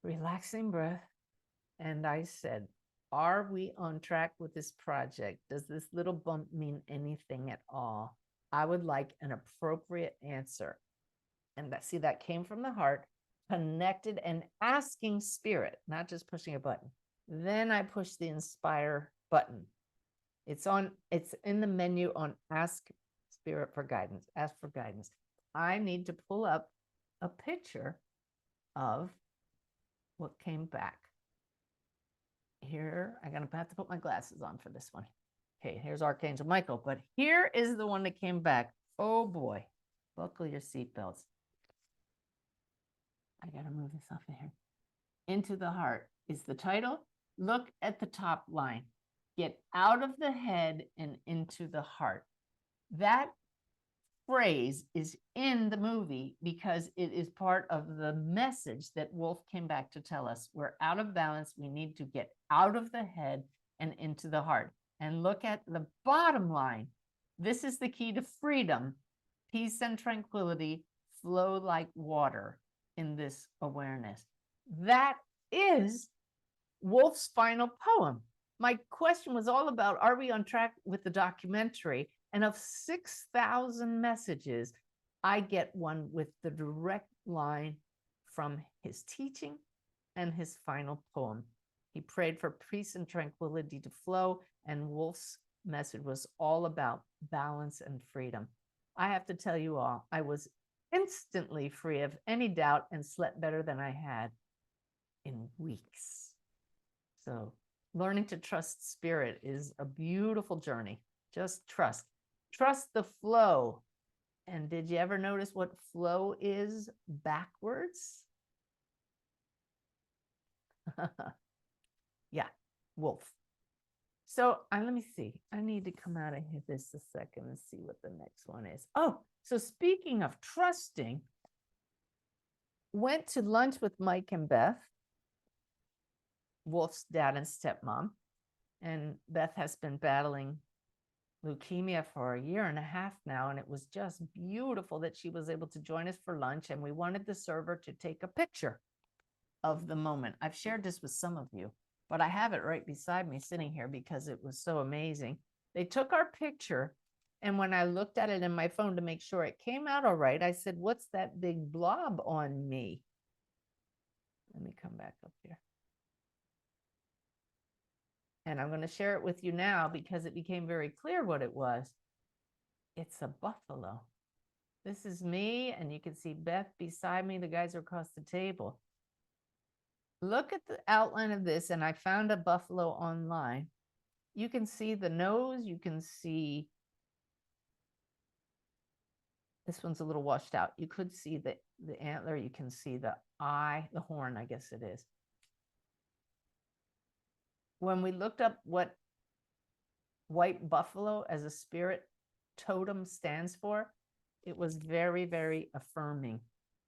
relaxing breath, and I said, are we on track with this project? Does this little bump mean anything at all? I would like an appropriate answer. And that came from the heart, connected and asking spirit, not just pushing a button. Then I push the Inspire button. It's in the menu on Ask Spirit for Guidance, ask for guidance. I need to pull up a picture of what came back. Here, I'm going to have to put my glasses on for this one. Okay, here's Archangel Michael, but here is the one that came back. Oh boy, buckle your seatbelts. I got to move this off of here. Into the heart is the title. Look at the top line. Get out of the head and into the heart. That phrase is in the movie because it is part of the message that Wolf came back to tell us. We're out of balance. We need to get out of the head and into the heart. And look at the bottom line. This is the key to freedom. Peace and tranquility flow like water in this awareness. That is Wolf's final poem. My question was all about, are we on track with the documentary? And of 6,000 messages, I get one with the direct line from his teaching and his final poem. He prayed for peace and tranquility to flow, and Wolf's message was all about balance and freedom. I have to tell you all, I was instantly free of any doubt and slept better than I had in weeks. So learning to trust spirit is a beautiful journey. Just trust. Trust the flow. And did you ever notice what flow is backwards? Yeah, wolf. So let me see. I need to come out of this a second and see what the next one is. Oh, so speaking of trusting, went to lunch with Mike and Beth, Wolf's dad and stepmom. And Beth has been battling leukemia for a year and a half now. And it was just beautiful that she was able to join us for lunch. And we wanted the server to take a picture of the moment. I've shared this with some of you, but I have it right beside me sitting here because it was so amazing. They took our picture. And when I looked at it in my phone to make sure it came out all right, I said, what's that big blob on me? Let me come back up here. And I'm going to share it with you now because it became very clear what it was. It's a buffalo. This is me, and you can see Beth beside me. The guys are across the table. Look at the outline of this, and I found a buffalo online. You can see the nose. You can see this one's a little washed out. You could see the antler. You can see the eye, the horn, I guess it is. When we looked up what white buffalo as a spirit totem stands for, it was very, very affirming.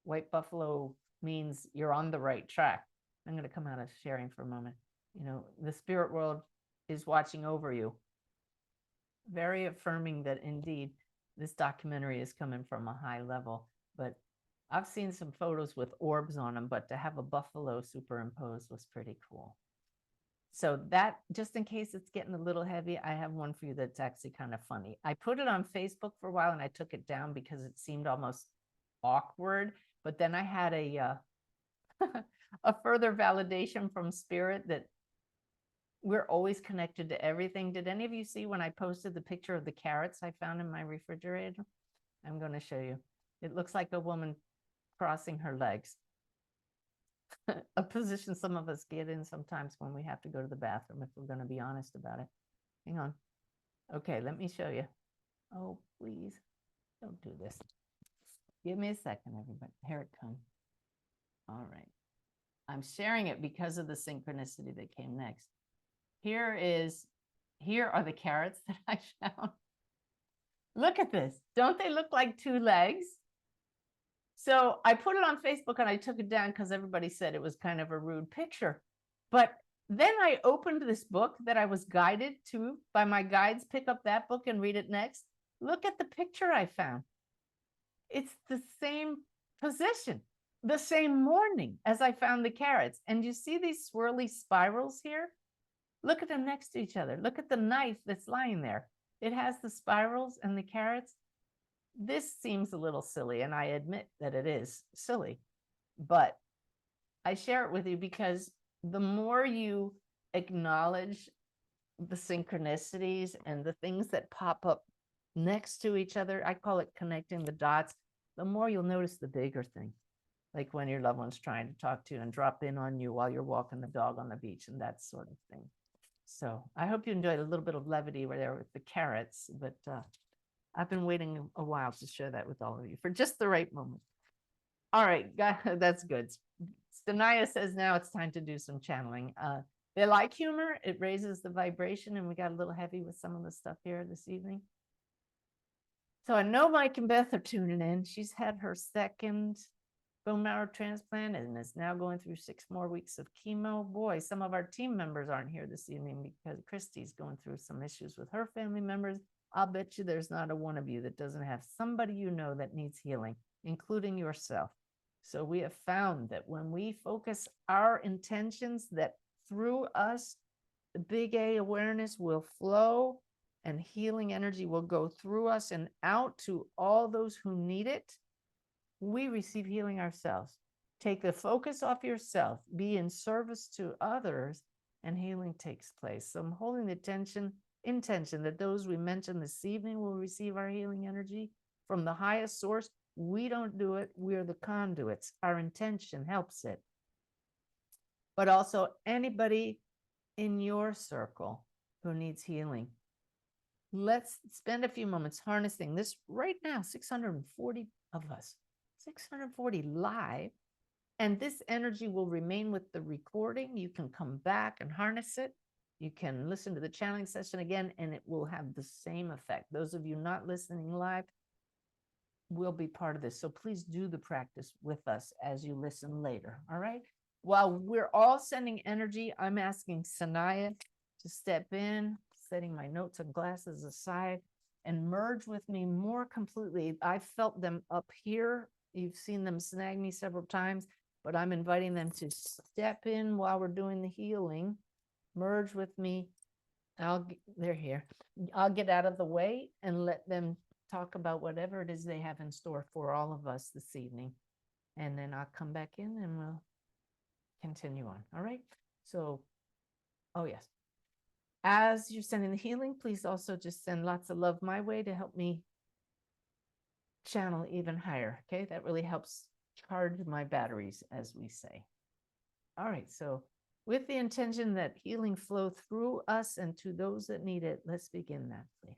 White buffalo means you're on the right track. I'm going to come out of sharing for a moment. You know, the spirit world is watching over you. Very affirming that indeed this documentary is coming from a high level. But I've seen some photos with orbs on them, but to have a buffalo superimposed was pretty cool. So that, just in case it's getting a little heavy, I have one for you that's actually kind of funny. I put it on Facebook for a while and I took it down because it seemed almost awkward. But then I had a a further validation from spirit that we're always connected to everything. Did any of you see when I posted the picture of the carrots I found in my refrigerator? I'm going to show you. It looks like a woman crossing her legs. A position some of us get in sometimes when we have to go to the bathroom, if we're going to be honest about it. Hang on. Okay, let me show you. Oh, please don't do this. Give me a second, everybody. Here it comes. All right. I'm sharing it because of the synchronicity that came next. Here are the carrots that I found. Look at this. Don't they look like two legs? So I put it on Facebook and I took it down because everybody said it was kind of a rude picture. But then I opened this book that I was guided to by my guides. Pick up that book and read it next. Look at the picture I found. It's the same position, the same morning as I found the carrots. And you see these swirly spirals here? Look at them next to each other. Look at the knife that's lying there. It has the spirals and the carrots. This seems a little silly, and I admit that it is silly, but I share it with you because the more you acknowledge the synchronicities and the things that pop up next to each other, I call it connecting the dots, the more you'll notice the bigger thing, like when your loved one's trying to talk to you and drop in on you while you're walking the dog on the beach and that sort of thing. So I hope you enjoyed a little bit of levity there with the carrots, but I've been waiting a while to share that with all of you for just the right moment. All right, that's good. Sanaya says now it's time to do some channeling. They like humor. It raises the vibration, and we got a little heavy with some of the stuff here this evening. So I know Mike and Beth are tuning in. She's had her second bone marrow transplant and is now going through 6 more weeks of chemo. Boy, some of our team members aren't here this evening because Christy's going through some issues with her family members. I'll bet you there's not a one of you that doesn't have somebody you know that needs healing, including yourself. So we have found that when we focus our intentions, that through us, the big A awareness will flow and healing energy will go through us and out to all those who need it. We receive healing ourselves. Take the focus off yourself, be in service to others, and healing takes place. So I'm holding the intention that those we mentioned this evening will receive our healing energy from the highest source. We don't do it. We're the conduits. Our intention helps it. But also anybody in your circle who needs healing. Let's spend a few moments harnessing this right now, 640 of us, 640 live. And this energy will remain with the recording. You can come back and harness it. You can listen to the channeling session again, and it will have the same effect. Those of you not listening live will be part of this. So please do the practice with us as you listen later. All right. While we're all sending energy, I'm asking Sanaya to step in, setting my notes and glasses aside, and merge with me more completely. I felt them up here. You've seen them snag me several times, but I'm inviting them to step in while we're doing the healing, merge with me. They're here. I'll get out of the way and let them talk about whatever it is they have in store for all of us this evening. And then I'll come back in and we'll continue on. All right. So, oh, yes. As you're sending the healing, please also just send lots of love my way to help me channel even higher. Okay. That really helps charge my batteries, as we say. All right. So, with the intention that healing flow through us and to those that need it, let's begin that, please.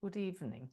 Good evening.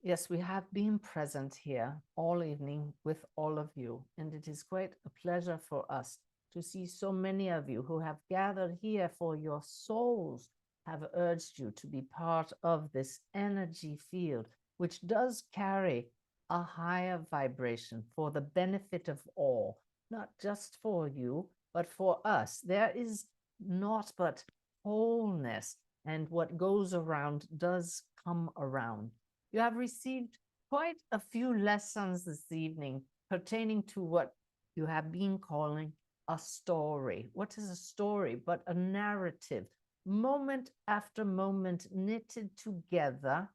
Yes, we have been present here all evening with all of you, and it is quite a pleasure for us to see so many of you who have gathered here for your souls have urged you to be part of this energy field, which does carry a higher vibration for the benefit of all, not just for you, but for us. There is naught but wholeness, and what goes around does come around. You have received quite a few lessons this evening pertaining to what you have been calling a story. What is a story but a narrative, moment after moment knitted together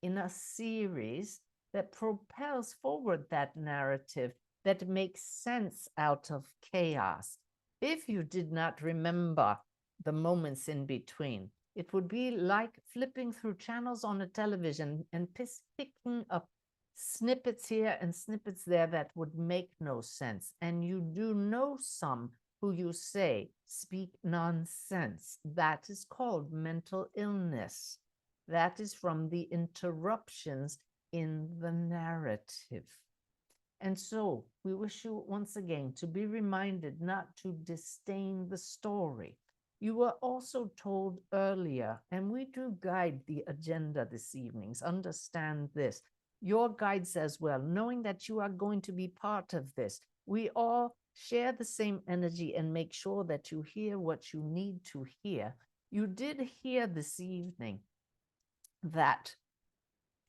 in a series that propels forward that narrative, that makes sense out of chaos. If you did not remember the moments in between, it would be like flipping through channels on a television and picking up snippets here and snippets there that would make no sense. And you do know some who you say speak nonsense. That is called mental illness. That is from the interruptions in the narrative. And so we wish you once again to be reminded not to disdain the story. You were also told earlier, and we do guide the agenda this evening. Understand this. Your guides as well, knowing that you are going to be part of this. We all share the same energy and make sure that you hear what you need to hear. You did hear this evening that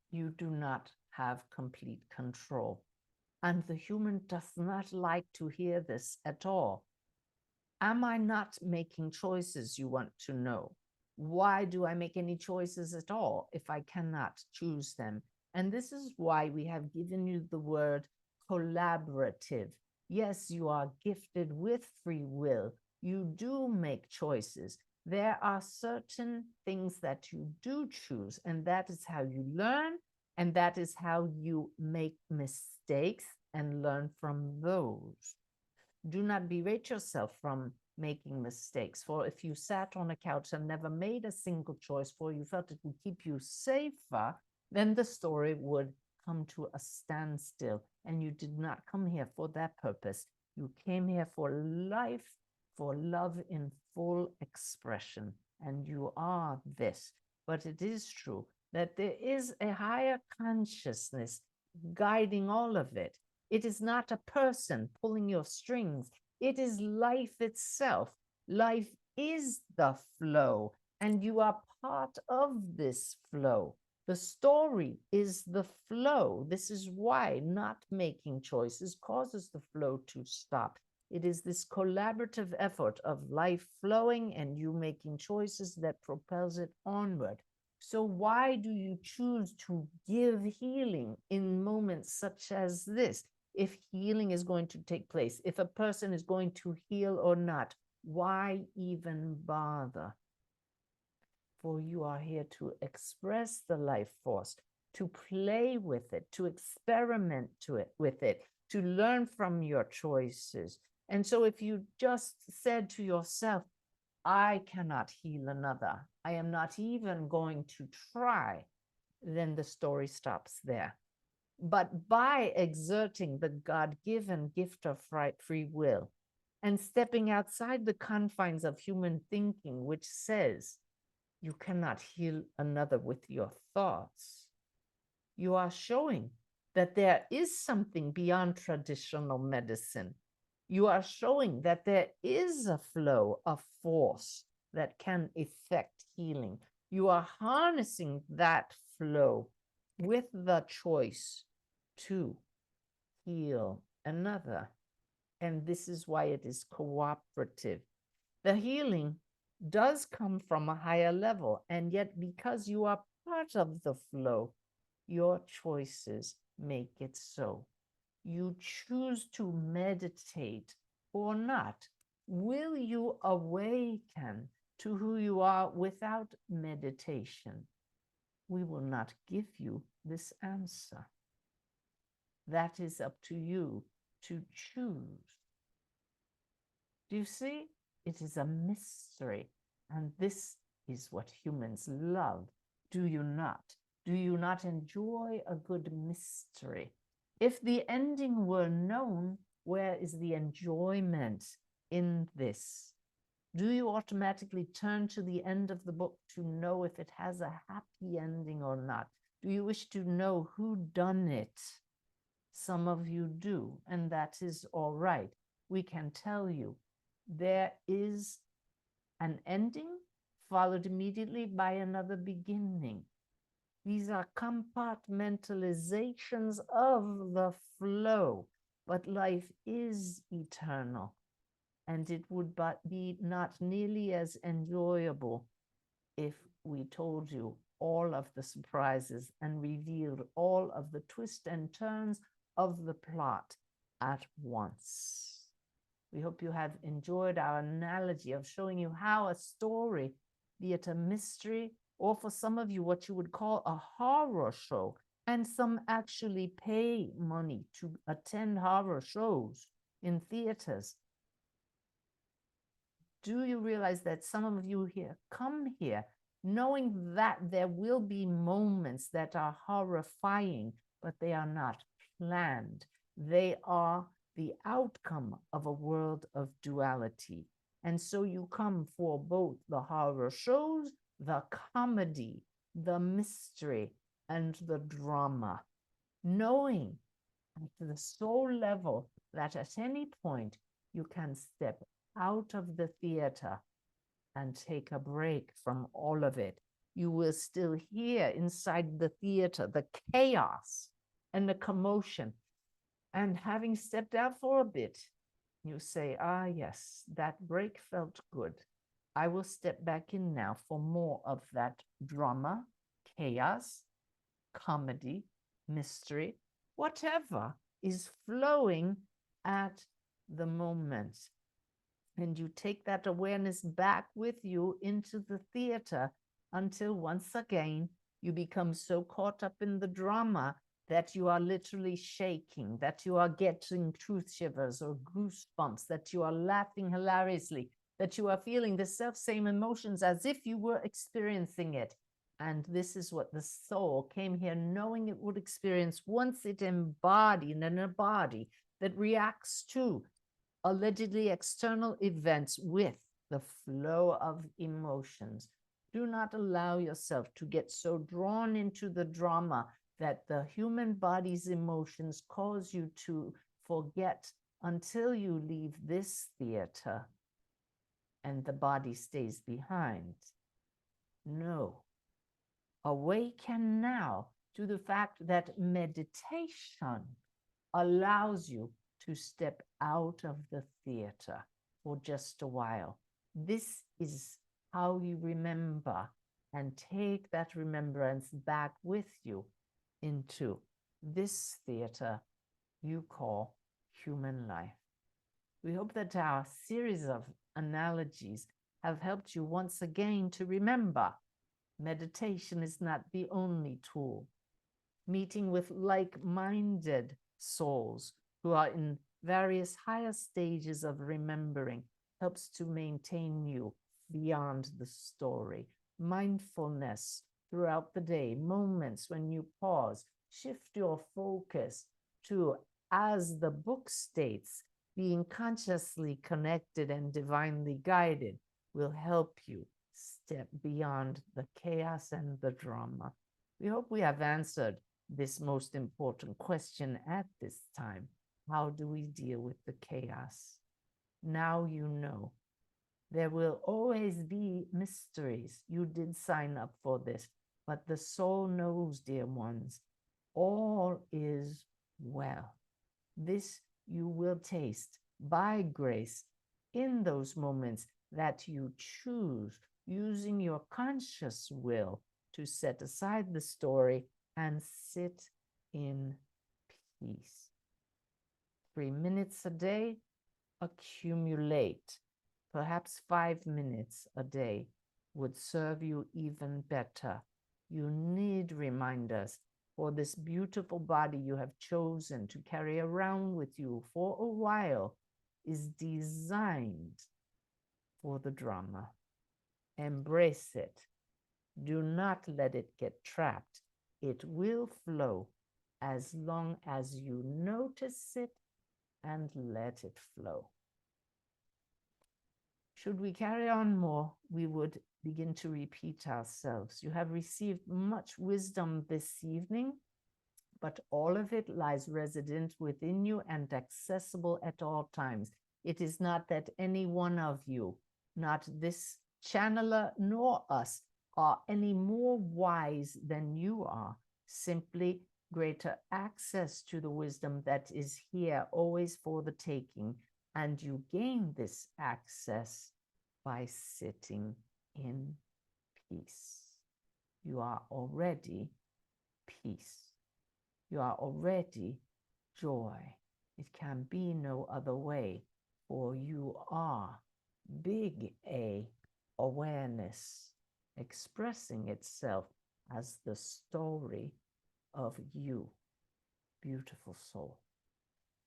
you do not have complete control. And the human does not like to hear this at all. Am I not making choices, you want to know? Why do I make any choices at all if I cannot choose them? And this is why we have given you the word collaborative. Yes, you are gifted with free will. You do make choices. There are certain things that you do choose, and that is how you learn, and that is how you make mistakes and learn from those. Do not berate yourself from making mistakes. For if you sat on a couch and never made a single choice, for you felt it would keep you safer, then the story would come to a standstill. And you did not come here for that purpose. You came here for life, for love in full expression. And you are this. But it is true. that there is a higher consciousness guiding all of it. It is not a person pulling your strings. It is life itself. Life is the flow, and you are part of this flow. The story is the flow. This is why not making choices causes the flow to stop. It is this collaborative effort of life flowing and you making choices that propels it onward. So why do you choose to give healing in moments such as this? If healing is going to take place, if a person is going to heal or not, why even bother? For you are here to express the life force, to play with it, to experiment with it, to learn from your choices. And so if you just said to yourself, I cannot heal another, I am not even going to try, then the story stops there. But by exerting the God-given gift of free will and stepping outside the confines of human thinking, which says you cannot heal another with your thoughts, you are showing that there is something beyond traditional medicine. You are showing that there is a flow of force that can effect healing. You are harnessing that flow with the choice to heal another. And this is why it is cooperative. The healing does come from a higher level, and yet because you are part of the flow, your choices make it so. You choose to meditate or not. Will you awaken to who you are without meditation? We will not give you this answer. That is up to you to choose. Do you see? It is a mystery, and this is what humans love. Do you not? Do you not enjoy a good mystery? If the ending were known, where is the enjoyment in this? Do you automatically turn to the end of the book to know if it has a happy ending or not? Do you wish to know who done it? Some of you do, and that is all right. We can tell you there is an ending followed immediately by another beginning. These are compartmentalizations of the flow, but life is eternal, and it would be not nearly as enjoyable if we told you all of the surprises and revealed all of the twists and turns of the plot at once. We hope you have enjoyed our analogy of showing you how a story, be it a mystery, or for some of you, what you would call a horror show, and some actually pay money to attend horror shows in theaters. Do you realize that some of you here come here knowing that there will be moments that are horrifying, but they are not planned. They are the outcome of a world of duality. And so you come for both the horror shows, the comedy, the mystery, and the drama, knowing at the soul level that at any point you can step out of the theater and take a break from all of it. You will still hear inside the theater the chaos and the commotion. And having stepped out for a bit, you say, ah, yes, that break felt good. I will step back in now for more of that drama, chaos, comedy, mystery, whatever is flowing at the moment. And you take that awareness back with you into the theater until once again you become so caught up in the drama that you are literally shaking, that you are getting truth shivers or goosebumps, that you are laughing hilariously, that you are feeling the self-same emotions as if you were experiencing it. And this is what the soul came here knowing it would experience once it embodied in a body that reacts to allegedly external events with the flow of emotions. Do not allow yourself to get so drawn into the drama that the human body's emotions cause you to forget until you leave this theater and the body stays behind. No. Awaken now to the fact that meditation allows you to step out of the theater for just a while. This is how you remember, and take that remembrance back with you into this theater you call human life. We hope that our series of analogies have helped you once again to remember meditation is not the only tool. Meeting with like-minded souls who are in various higher stages of remembering helps to maintain you beyond the story. Mindfulness throughout the day, moments when you pause, shift your focus to, as the book states, being consciously connected and divinely guided will help you step beyond the chaos and the drama. We hope we have answered this most important question at this time. How do we deal with the chaos? Now you know. There will always be mysteries. You did sign up for this, but the soul knows, dear ones, all is well. This you will taste by grace in those moments that you choose, using your conscious will to set aside the story and sit in peace. 3 minutes a day, accumulate. Perhaps 5 minutes a day would serve you even better. You need reminders, for this beautiful body you have chosen to carry around with you for a while is designed for the drama. Embrace it. Do not let it get trapped. It will flow as long as you notice it and let it flow. Should we carry on more, we would begin to repeat ourselves. You have received much wisdom this evening, but all of it lies resident within you and accessible at all times. It is not that any one of you, not this channeler nor us, are any more wise than you are. Simply greater access to the wisdom that is here, always for the taking. And you gain this access by sitting in peace. You are already peace. You are already joy. It can be no other way, for you are big A awareness, expressing itself as the story of you, beautiful soul.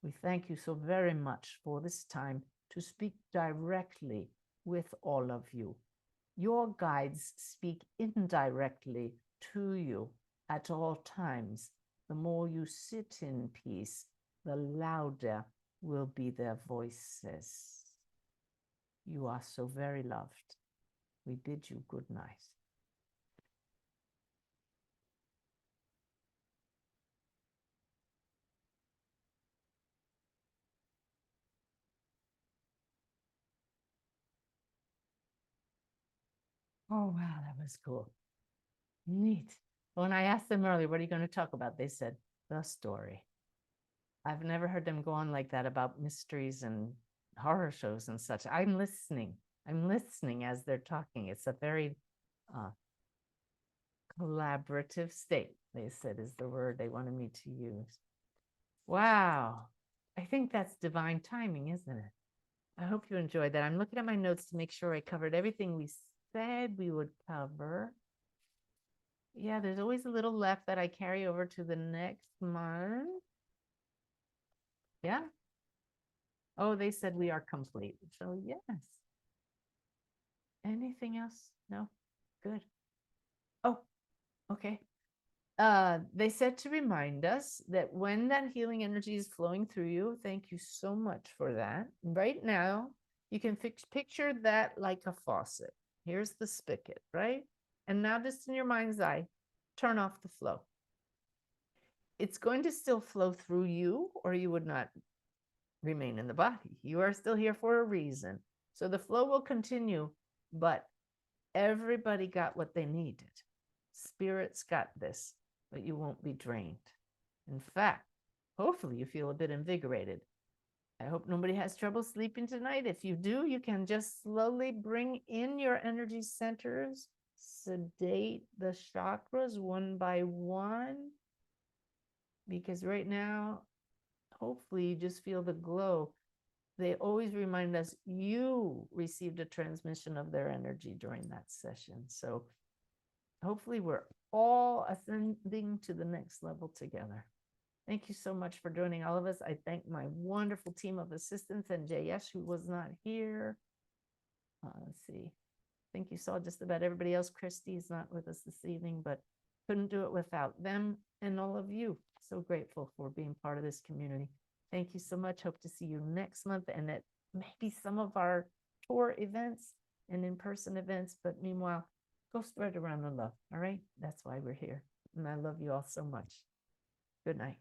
We thank you so very much for this time to speak directly with all of you. Your guides speak indirectly to you at all times. The more you sit in peace, the louder will be their voices. You are so very loved. We bid you good night. Oh, wow, that was cool. Neat. When I asked them earlier, what are you going to talk about? They said, the story. I've never heard them go on like that about mysteries and horror shows and such. I'm listening. I'm listening as they're talking. It's a very collaborative state, they said, is the word they wanted me to use. Wow. I think that's divine timing, isn't it? I hope you enjoyed that. I'm looking at my notes to make sure I covered everything we said we would cover. Yeah, there's always a little left that I carry over to the next month. Yeah. Oh, they said we are complete. So yes. Anything else? No? Good. Oh, okay. They said to remind us that when that healing energy is flowing through you, thank you so much for that. Right now, you can picture that like a faucet. Here's the spigot, right? And now just in your mind's eye, turn off the flow. It's going to still flow through you, or you would not remain in the body. You are still here for a reason. So the flow will continue, but everybody got what they needed. Spirits got this, but you won't be drained. In fact, hopefully you feel a bit invigorated. I hope nobody has trouble sleeping tonight. If you do, you can just slowly bring in your energy centers, sedate the chakras one by one. Because right now, hopefully you just feel the glow. They always remind us you received a transmission of their energy during that session. So hopefully we're all ascending to the next level together. Thank you so much for joining all of us. I thank my wonderful team of assistants and Jayesh, who was not here. Let's see. I think you saw just about everybody else. Christy's not with us this evening, but couldn't do it without them and all of you. So grateful for being part of this community. Thank you so much. Hope to see you next month and at maybe some of our tour events and in-person events. But meanwhile, go spread around the love. All right. That's why we're here. And I love you all so much. Good night.